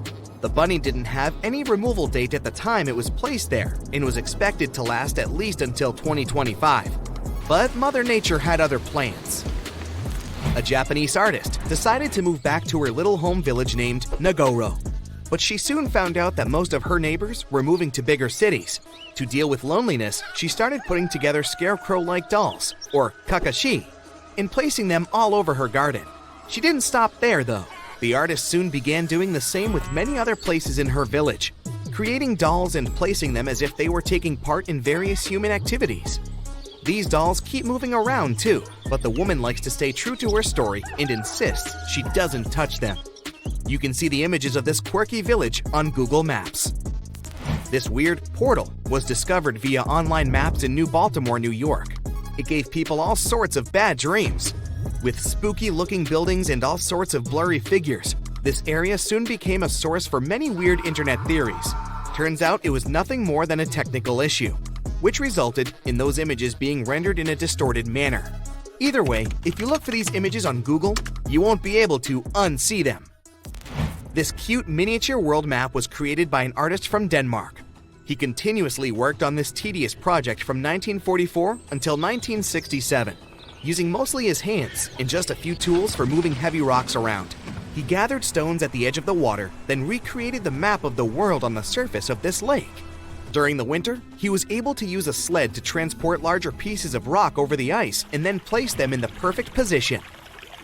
The bunny didn't have any removal date at the time it was placed there and was expected to last at least until 2025. But Mother Nature had other plans. A Japanese artist decided to move back to her little home village named Nagoro. But she soon found out that most of her neighbors were moving to bigger cities. To deal with loneliness, she started putting together scarecrow-like dolls, or kakashi, and placing them all over her garden. She didn't stop there though. The artist soon began doing the same with many other places in her village, creating dolls and placing them as if they were taking part in various human activities. These dolls keep moving around too, but the woman likes to stay true to her story and insists she doesn't touch them. You can see the images of this quirky village on Google Maps. This weird portal was discovered via online maps in New Baltimore, New York. It gave people all sorts of bad dreams. With spooky-looking buildings and all sorts of blurry figures, this area soon became a source for many weird internet theories. Turns out it was nothing more than a technical issue, which resulted in those images being rendered in a distorted manner. Either way, if you look for these images on Google, you won't be able to unsee them. This cute miniature world map was created by an artist from Denmark. He continuously worked on this tedious project from 1944 until 1967, using mostly his hands and just a few tools for moving heavy rocks around. He gathered stones at the edge of the water, then recreated the map of the world on the surface of this lake. During the winter, he was able to use a sled to transport larger pieces of rock over the ice and then place them in the perfect position.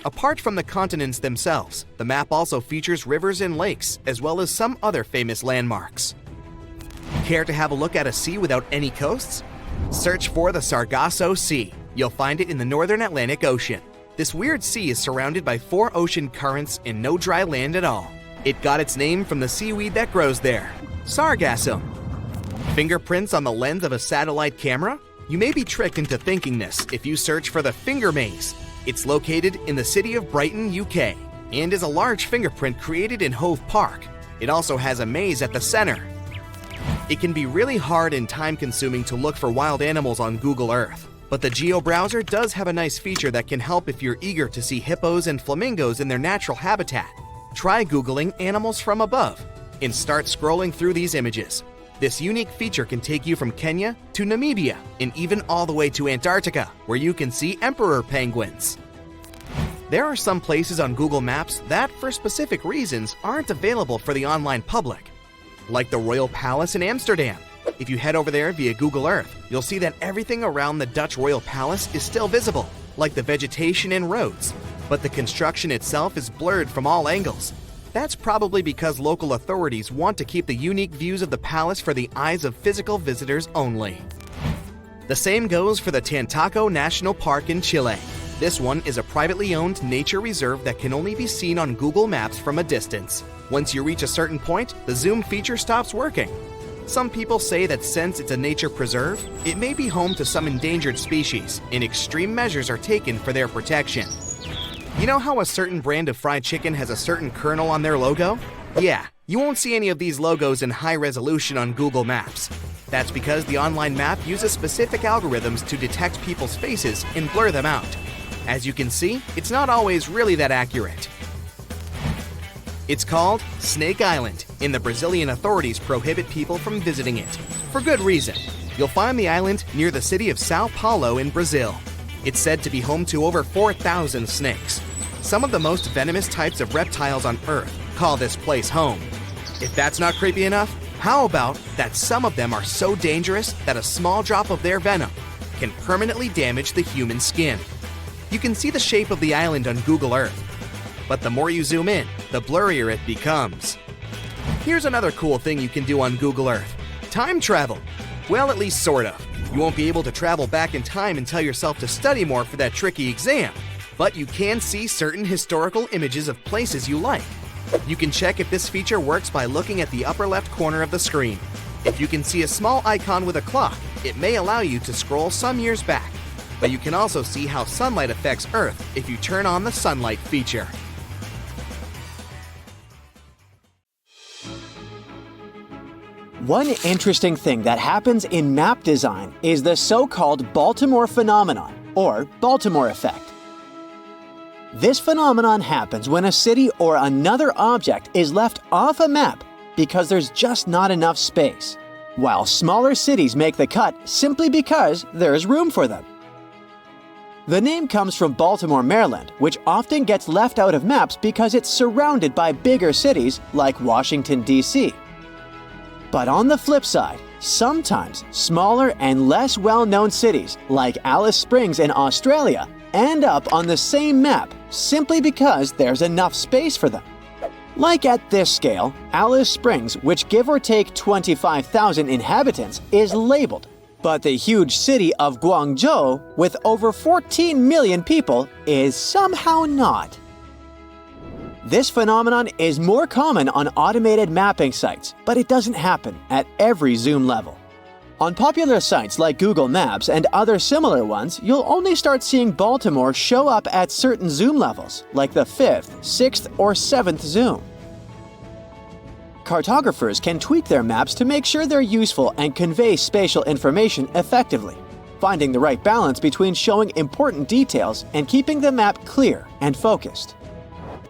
Apart from the continents themselves, the map also features rivers and lakes, as well as some other famous landmarks. Care to have a look at a sea without any coasts? Search for the Sargasso Sea. You'll find it in the northern Atlantic Ocean. This weird sea is surrounded by 4 ocean currents and no dry land at all. It got its name from the seaweed that grows there, sargassum. Fingerprints on the lens of a satellite camera? You may be tricked into thinking this if you search for the Finger Maze. It's located in the city of Brighton, UK, and is a large fingerprint created in Hove Park. It also has a maze at the center. It can be really hard and time-consuming to look for wild animals on Google Earth, but the Geo browser does have a nice feature that can help if you're eager to see hippos and flamingos in their natural habitat. Try Googling animals from above and start scrolling through these images. This unique feature can take you from Kenya to Namibia and even all the way to Antarctica, where you can see emperor penguins. There are some places on Google Maps that, for specific reasons, aren't available for the online public, like the Royal Palace in Amsterdam. If you head over there via Google Earth, you'll see that everything around the Dutch Royal Palace is still visible, like the vegetation and roads, but the construction itself is blurred from all angles. That's probably because local authorities want to keep the unique views of the palace for the eyes of physical visitors only. The same goes for the Tantaco National Park in Chile. This one is a privately owned nature reserve that can only be seen on Google Maps from a distance. Once you reach a certain point, the zoom feature stops working. Some people say that since it's a nature preserve, it may be home to some endangered species, and extreme measures are taken for their protection. You know how a certain brand of fried chicken has a certain kernel on their logo? Yeah, you won't see any of these logos in high resolution on Google Maps. That's because the online map uses specific algorithms to detect people's faces and blur them out. As you can see, it's not always really that accurate. It's called Snake Island, and the Brazilian authorities prohibit people from visiting it. For good reason. You'll find the island near the city of Sao Paulo in Brazil. It's said to be home to over 4,000 snakes. Some of the most venomous types of reptiles on Earth call this place home. If that's not creepy enough, how about that some of them are so dangerous that a small drop of their venom can permanently damage the human skin? You can see the shape of the island on Google Earth, but the more you zoom in, the blurrier it becomes. Here's another cool thing you can do on Google Earth: time travel. Well, at least sort of. You won't be able to travel back in time and tell yourself to study more for that tricky exam, but you can see certain historical images of places you like. You can check if this feature works by looking at the upper left corner of the screen. If you can see a small icon with a clock, it may allow you to scroll some years back. But you can also see how sunlight affects Earth if you turn on the sunlight feature. One interesting thing that happens in map design is the so-called Baltimore phenomenon, or Baltimore effect. This phenomenon happens when a city or another object is left off a map because there's just not enough space, while smaller cities make the cut simply because there's room for them. The name comes from Baltimore, Maryland, which often gets left out of maps because it's surrounded by bigger cities like Washington, D.C. But on the flip side, sometimes smaller and less well-known cities like Alice Springs in Australia end up on the same map simply because there's enough space for them. Like at this scale, Alice Springs, which give or take 25,000 inhabitants, is labeled. But the huge city of Guangzhou, with over 14 million people, is somehow not. This phenomenon is more common on automated mapping sites, but it doesn't happen at every zoom level. On popular sites like Google Maps and other similar ones, you'll only start seeing Baltimore show up at certain zoom levels, like the 5th, 6th, or 7th zoom. Cartographers can tweak their maps to make sure they're useful and convey spatial information effectively, finding the right balance between showing important details and keeping the map clear and focused.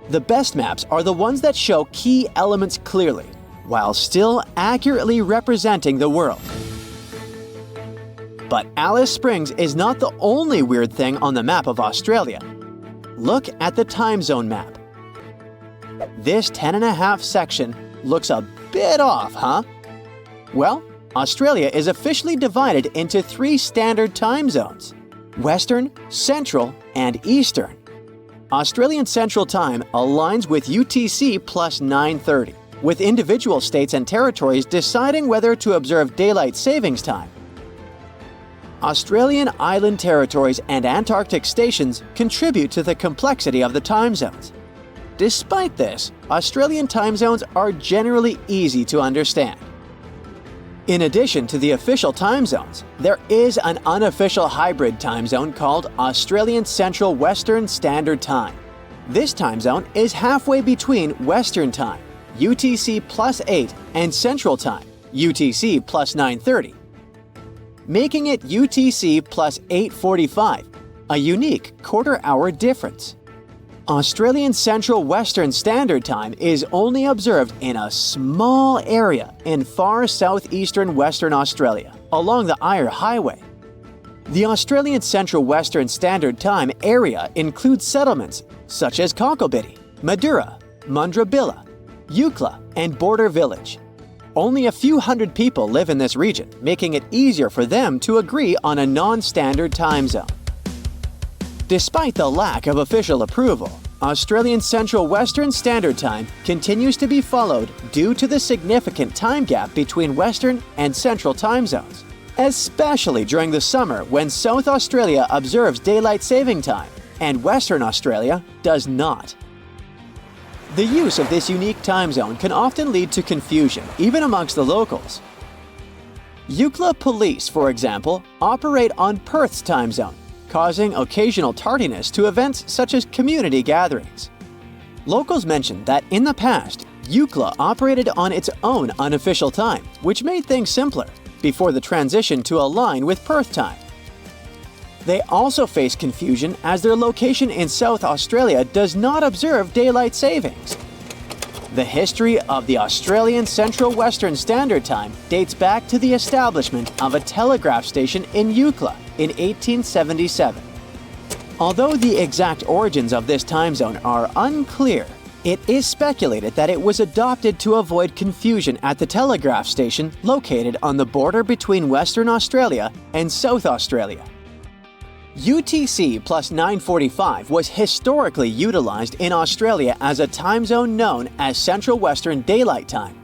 The best maps are the ones that show key elements clearly, while still accurately representing the world. But Alice Springs is not the only weird thing on the map of Australia. Look at the time zone map. This 10.5 section looks a bit off, huh? Well, Australia is officially divided into 3 standard time zones: Western, Central, and Eastern. Australian Central Time aligns with UTC plus 9:30, with individual states and territories deciding whether to observe daylight savings time. Australian island territories and Antarctic stations contribute to the complexity of the time zones. Despite this, Australian time zones are generally easy to understand. In addition to the official time zones, there is an unofficial hybrid time zone called Australian Central Western Standard Time. This time zone is halfway between Western Time, UTC plus 8, and Central Time, UTC plus 9:30, making it UTC plus 8:45, a unique quarter-hour difference. Australian Central Western Standard Time is only observed in a small area in far southeastern Western Australia, along the Eyre Highway. The Australian Central Western Standard Time area includes settlements such as Cocklebitti, Madura, Mundrabilla, Eucla, and Border Village. Only a few hundred people live in this region, making it easier for them to agree on a non-standard time zone. Despite the lack of official approval, Australian Central Western Standard Time continues to be followed due to the significant time gap between Western and Central time zones, especially during the summer when South Australia observes daylight saving time and Western Australia does not. The use of this unique time zone can often lead to confusion, even amongst the locals. Eucla police, for example, operate on Perth's time zone, causing occasional tardiness to events such as community gatherings. Locals mentioned that in the past, Eucla operated on its own unofficial time, which made things simpler, before the transition to align with Perth time. They also face confusion as their location in South Australia does not observe daylight savings. The history of the Australian Central Western Standard Time dates back to the establishment of a telegraph station in Eucla in 1877. Although the exact origins of this time zone are unclear, it is speculated that it was adopted to avoid confusion at the telegraph station located on the border between Western Australia and South Australia. UTC plus 9:45 was historically utilized in Australia as a time zone known as Central Western Daylight Time.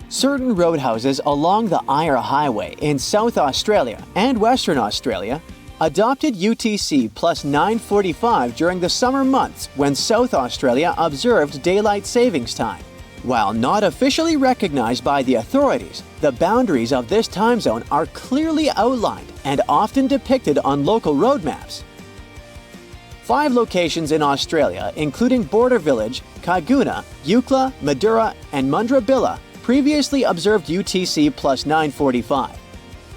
Certain roadhouses along the Eyre Highway in South Australia and Western Australia adopted UTC plus 9:45 during the summer months when South Australia observed daylight savings time. While not officially recognized by the authorities, the boundaries of this time zone are clearly outlined and often depicted on local road maps. 5 locations in Australia, including Border Village, Kaiguna, Eucla, Madura, and Mundrabilla, previously observed UTC plus 9:45.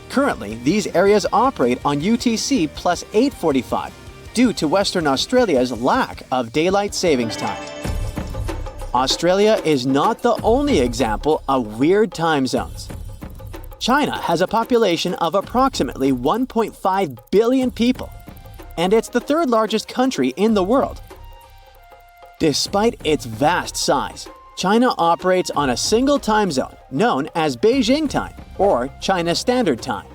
Currently, these areas operate on UTC plus 8:45 due to Western Australia's lack of daylight savings time. Australia is not the only example of weird time zones. China has a population of approximately 1.5 billion people, and it's the 3rd largest country in the world. Despite its vast size, China operates on a single time zone known as Beijing time or China Standard Time.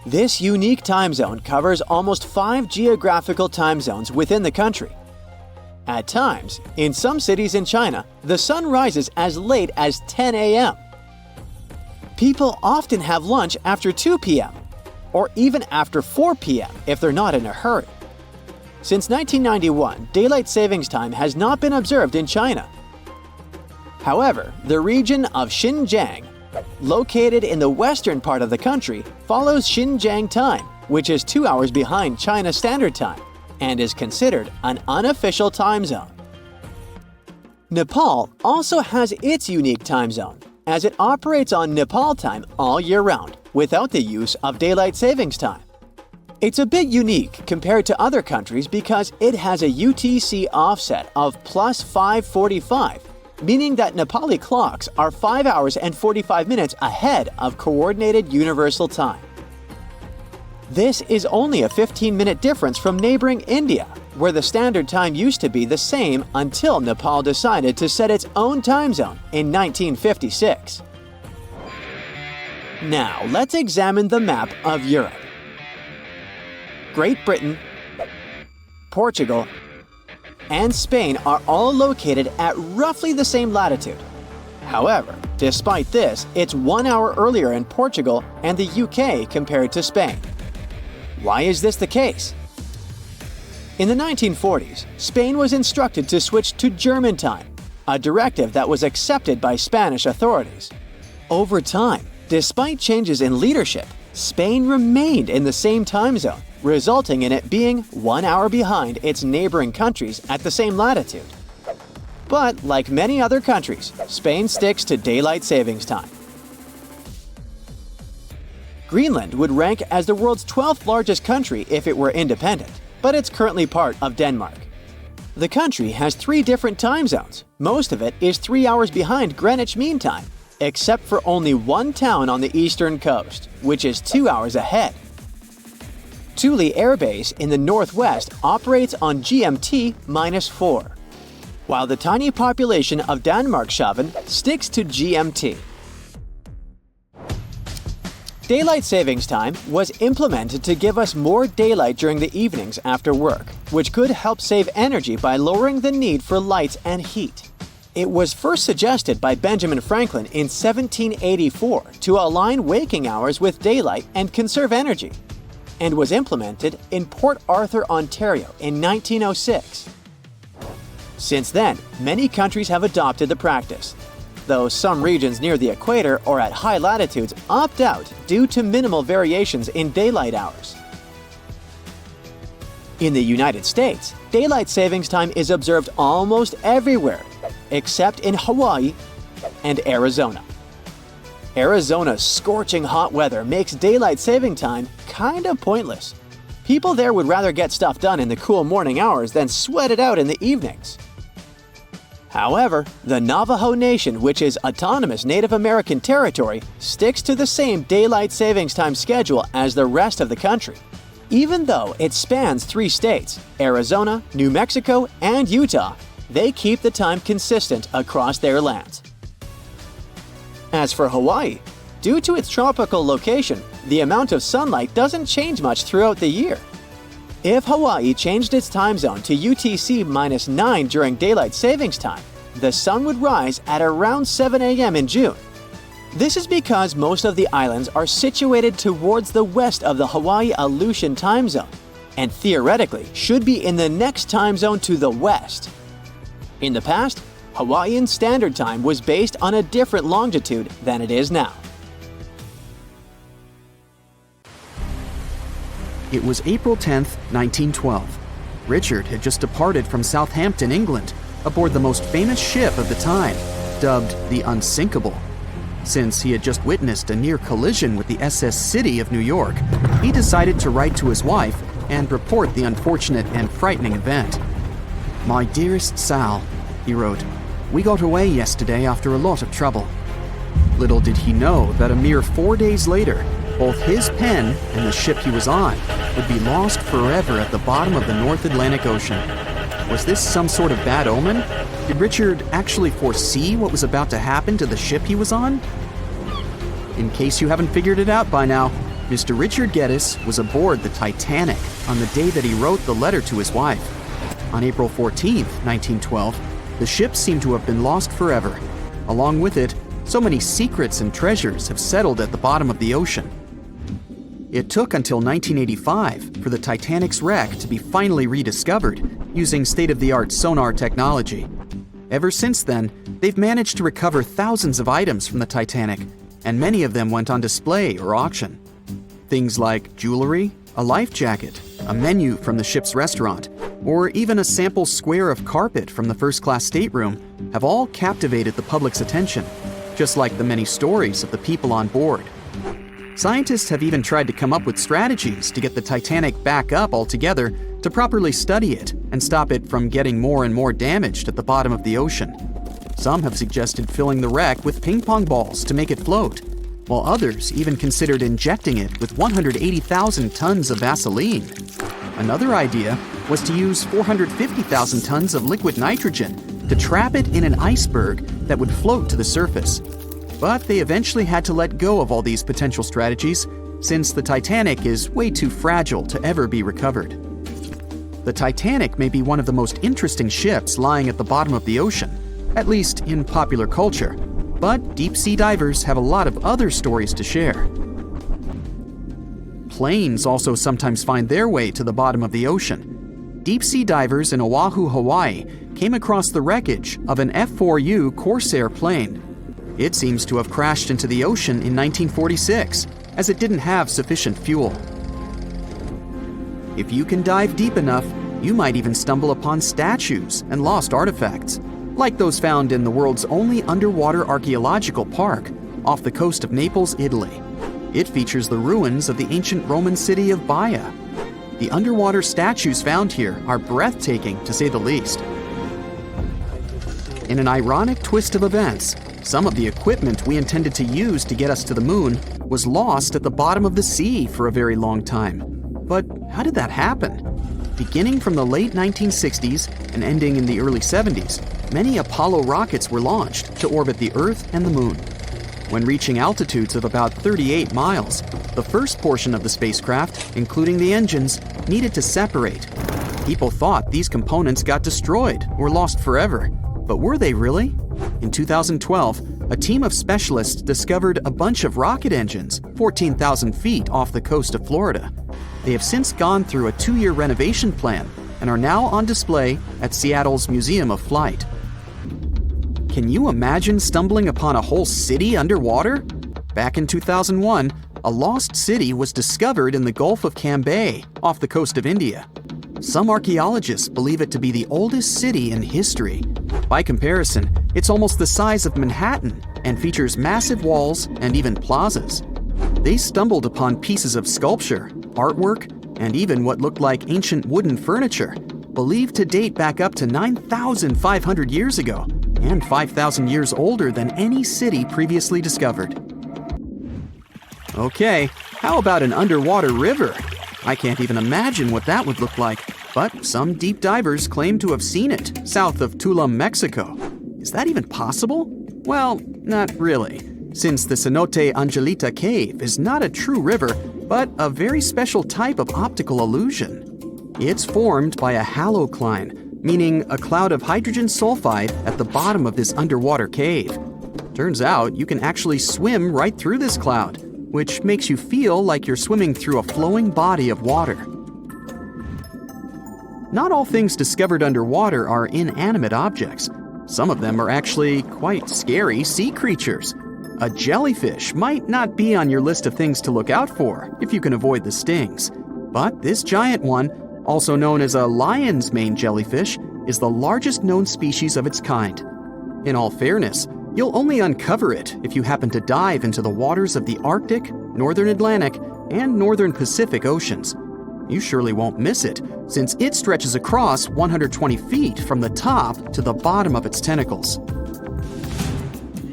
This unique time zone covers almost 5 geographical time zones within the country. At times, in some cities in China, the sun rises as late as 10 a.m. People often have lunch after 2 p.m. or even after 4 p.m. if they're not in a hurry. Since 1991, daylight savings time has not been observed in China. However, the region of Xinjiang, located in the western part of the country, follows Xinjiang time, which is 2 hours behind China Standard Time, and is considered an unofficial time zone. Nepal also has its unique time zone, as it operates on Nepal time all year round, without the use of daylight savings time. It's a bit unique compared to other countries because it has a UTC offset of plus 5:45, meaning that Nepali clocks are 5 hours and 45 minutes ahead of Coordinated Universal Time. This is only a 15-minute difference from neighboring India, where the standard time used to be the same until Nepal decided to set its own time zone in 1956. Now, let's examine the map of Europe. Great Britain, Portugal, and Spain are all located at roughly the same latitude. However, despite this, it's 1 hour earlier in Portugal and the UK compared to Spain. Why is this the case? In the 1940s, Spain was instructed to switch to German time, a directive that was accepted by Spanish authorities. Over time, despite changes in leadership, Spain remained in the same time zone, resulting in it being 1 hour behind its neighboring countries at the same latitude. But like many other countries, Spain sticks to daylight savings time. Greenland would rank as the world's 12th largest country if it were independent, but it's currently part of Denmark. The country has 3 different time zones. Most of it is 3 hours behind Greenwich Mean Time, except for only one town on the eastern coast, which is 2 hours ahead. Thule Air Base in the northwest operates on GMT -4, while the tiny population of Danmarkshavn sticks to GMT. Daylight savings time was implemented to give us more daylight during the evenings after work, which could help save energy by lowering the need for lights and heat. It was first suggested by Benjamin Franklin in 1784 to align waking hours with daylight and conserve energy, and was implemented in Port Arthur, Ontario in 1906. Since then, many countries have adopted the practice. though some regions near the equator or at high latitudes opt out due to minimal variations in daylight hours. In the United States, daylight savings time is observed almost everywhere, except in Hawaii and Arizona. Arizona's scorching hot weather makes daylight saving time kind of pointless. People there would rather get stuff done in the cool morning hours than sweat it out in the evenings. However, the Navajo Nation, which is autonomous Native American territory, sticks to the same daylight savings time schedule as the rest of the country. Even though it spans 3 states, Arizona, New Mexico, and Utah, they keep the time consistent across their lands. As for Hawaii, due to its tropical location, the amount of sunlight doesn't change much throughout the year. If Hawaii changed its time zone to UTC-9 during daylight savings time, the sun would rise at around 7 a.m. in June. This is because most of the islands are situated towards the west of the Hawaii-Aleutian time zone, and theoretically should be in the next time zone to the west. In the past, Hawaiian Standard Time was based on a different longitude than it is now. It was April 10, 1912. Richard had just departed from Southampton, England, aboard the most famous ship of the time, dubbed the Unsinkable. Since he had just witnessed a near collision with the SS City of New York, he decided to write to his wife and report the unfortunate and frightening event. "My dearest Sal," he wrote, "we got away yesterday after a lot of trouble." Little did he know that a mere 4 days later, both his pen and the ship he was on would be lost forever at the bottom of the North Atlantic Ocean. Was this some sort of bad omen? Did Richard actually foresee what was about to happen to the ship he was on? In case you haven't figured it out by now, Mr. Richard Geddes was aboard the Titanic on the day that he wrote the letter to his wife. On April 14, 1912, the ship seemed to have been lost forever. Along with it, so many secrets and treasures have settled at the bottom of the ocean. It took until 1985 for the Titanic's wreck to be finally rediscovered using state-of-the-art sonar technology. Ever since then, they've managed to recover thousands of items from the Titanic, and many of them went on display or auction. Things like jewelry, a life jacket, a menu from the ship's restaurant, or even a sample square of carpet from the first-class stateroom have all captivated the public's attention, just like the many stories of the people on board. Scientists have even tried to come up with strategies to get the Titanic back up altogether to properly study it and stop it from getting more and more damaged at the bottom of the ocean. Some have suggested filling the wreck with ping pong balls to make it float, while others even considered injecting it with 180,000 tons of Vaseline. Another idea was to use 450,000 tons of liquid nitrogen to trap it in an iceberg that would float to the surface. But they eventually had to let go of all these potential strategies since the Titanic is way too fragile to ever be recovered. The Titanic may be one of the most interesting ships lying at the bottom of the ocean, at least in popular culture, but deep-sea divers have a lot of other stories to share. Planes also sometimes find their way to the bottom of the ocean. Deep-sea divers in Oahu, Hawaii came across the wreckage of an F-4U Corsair plane. It seems to have crashed into the ocean in 1946, as it didn't have sufficient fuel. If you can dive deep enough, you might even stumble upon statues and lost artifacts, like those found in the world's only underwater archaeological park off the coast of Naples, Italy. It features the ruins of the ancient Roman city of Baia. The underwater statues found here are breathtaking, to say the least. In an ironic twist of events, some of the equipment we intended to use to get us to the moon was lost at the bottom of the sea for a very long time. But how did that happen? Beginning from the late 1960s and ending in the early 70s, many Apollo rockets were launched to orbit the Earth and the Moon. When reaching altitudes of about 38 miles, the first portion of the spacecraft, including the engines, needed to separate. People thought these components got destroyed or lost forever. But were they really? In 2012, a team of specialists discovered a bunch of rocket engines 14,000 feet off the coast of Florida. They have since gone through a 2-year renovation plan and are now on display at Seattle's Museum of Flight. Can you imagine stumbling upon a whole city underwater? Back in 2001, a lost city was discovered in the Gulf of Cambay, off the coast of India. Some archaeologists believe it to be the oldest city in history. By comparison, it's almost the size of Manhattan and features massive walls and even plazas. They stumbled upon pieces of sculpture, artwork, and even what looked like ancient wooden furniture, believed to date back up to 9,500 years ago and 5,000 years older than any city previously discovered. Okay, how about an underwater river? I can't even imagine what that would look like, but some deep divers claim to have seen it south of Tulum, Mexico. Is that even possible? Well, not really, since the Cenote Angelita Cave is not a true river, but a very special type of optical illusion. It's formed by a halocline, meaning a cloud of hydrogen sulfide at the bottom of this underwater cave. Turns out you can actually swim right through this cloud, which makes you feel like you're swimming through a flowing body of water. Not all things discovered underwater are inanimate objects. Some of them are actually quite scary sea creatures. A jellyfish might not be on your list of things to look out for if you can avoid the stings. But this giant one, also known as a lion's mane jellyfish, is the largest known species of its kind. In all fairness, you'll only uncover it if you happen to dive into the waters of the Arctic, Northern Atlantic, and Northern Pacific Oceans. You surely won't miss it, since it stretches across 120 feet from the top to the bottom of its tentacles.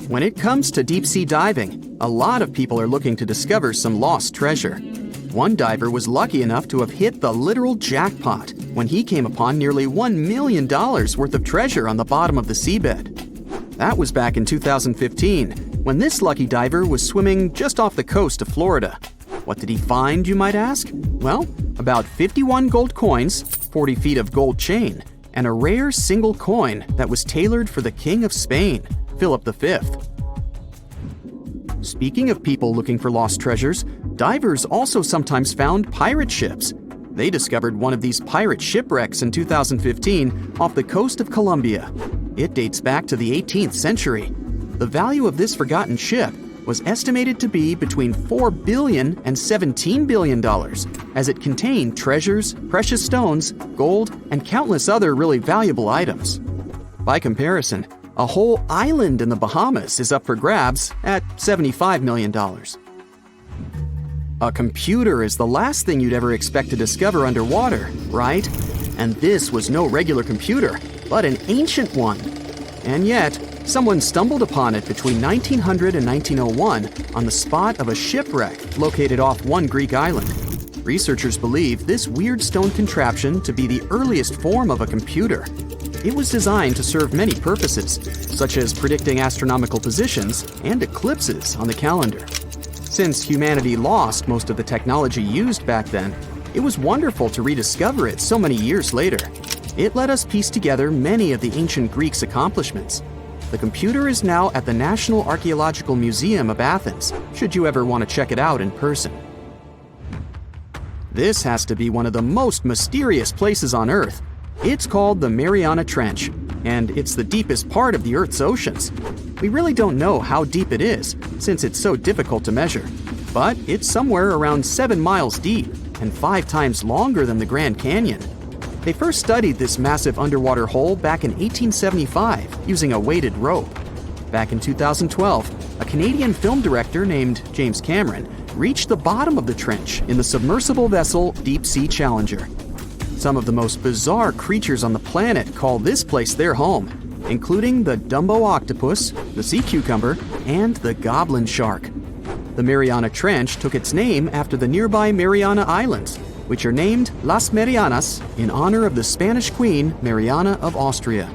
When it comes to deep-sea diving, a lot of people are looking to discover some lost treasure. One diver was lucky enough to have hit the literal jackpot when he came upon nearly $1 million worth of treasure on the bottom of the seabed. That was back in 2015, when this lucky diver was swimming just off the coast of Florida. What did he find, you might ask? Well, about 51 gold coins, 40 feet of gold chain, and a rare single coin that was tailored for the King of Spain, Philip V. Speaking of people looking for lost treasures, divers also sometimes found pirate ships. They discovered one of these pirate shipwrecks in 2015 off the coast of Colombia. It dates back to the 18th century. The value of this forgotten ship was estimated to be between $4 billion and $17 billion, as it contained treasures, precious stones, gold, and countless other really valuable items. By comparison, a whole island in the Bahamas is up for grabs at $75 million. A computer is the last thing you'd ever expect to discover underwater, right? And this was no regular computer, but an ancient one. And yet, someone stumbled upon it between 1900 and 1901 on the spot of a shipwreck located off one Greek island. Researchers believe this weird stone contraption to be the earliest form of a computer. It was designed to serve many purposes, such as predicting astronomical positions and eclipses on the calendar. Since humanity lost most of the technology used back then, it was wonderful to rediscover it so many years later. It let us piece together many of the ancient Greeks' accomplishments. The computer is now at the National Archaeological Museum of Athens, should you ever want to check it out in person. This has to be one of the most mysterious places on Earth. It's called the Mariana Trench, and it's the deepest part of the Earth's oceans. We really don't know how deep it is, since it's so difficult to measure, but it's somewhere around 7 miles deep and 5 times longer than the Grand Canyon. They first studied this massive underwater hole back in 1875 using a weighted rope. Back in 2012, a Canadian film director named James Cameron reached the bottom of the trench in the submersible vessel Deep Sea Challenger. Some of the most bizarre creatures on the planet call this place their home, including the Dumbo octopus, the sea cucumber, and the goblin shark. The Mariana Trench took its name after the nearby Mariana Islands, which are named Las Marianas in honor of the Spanish Queen Mariana of Austria.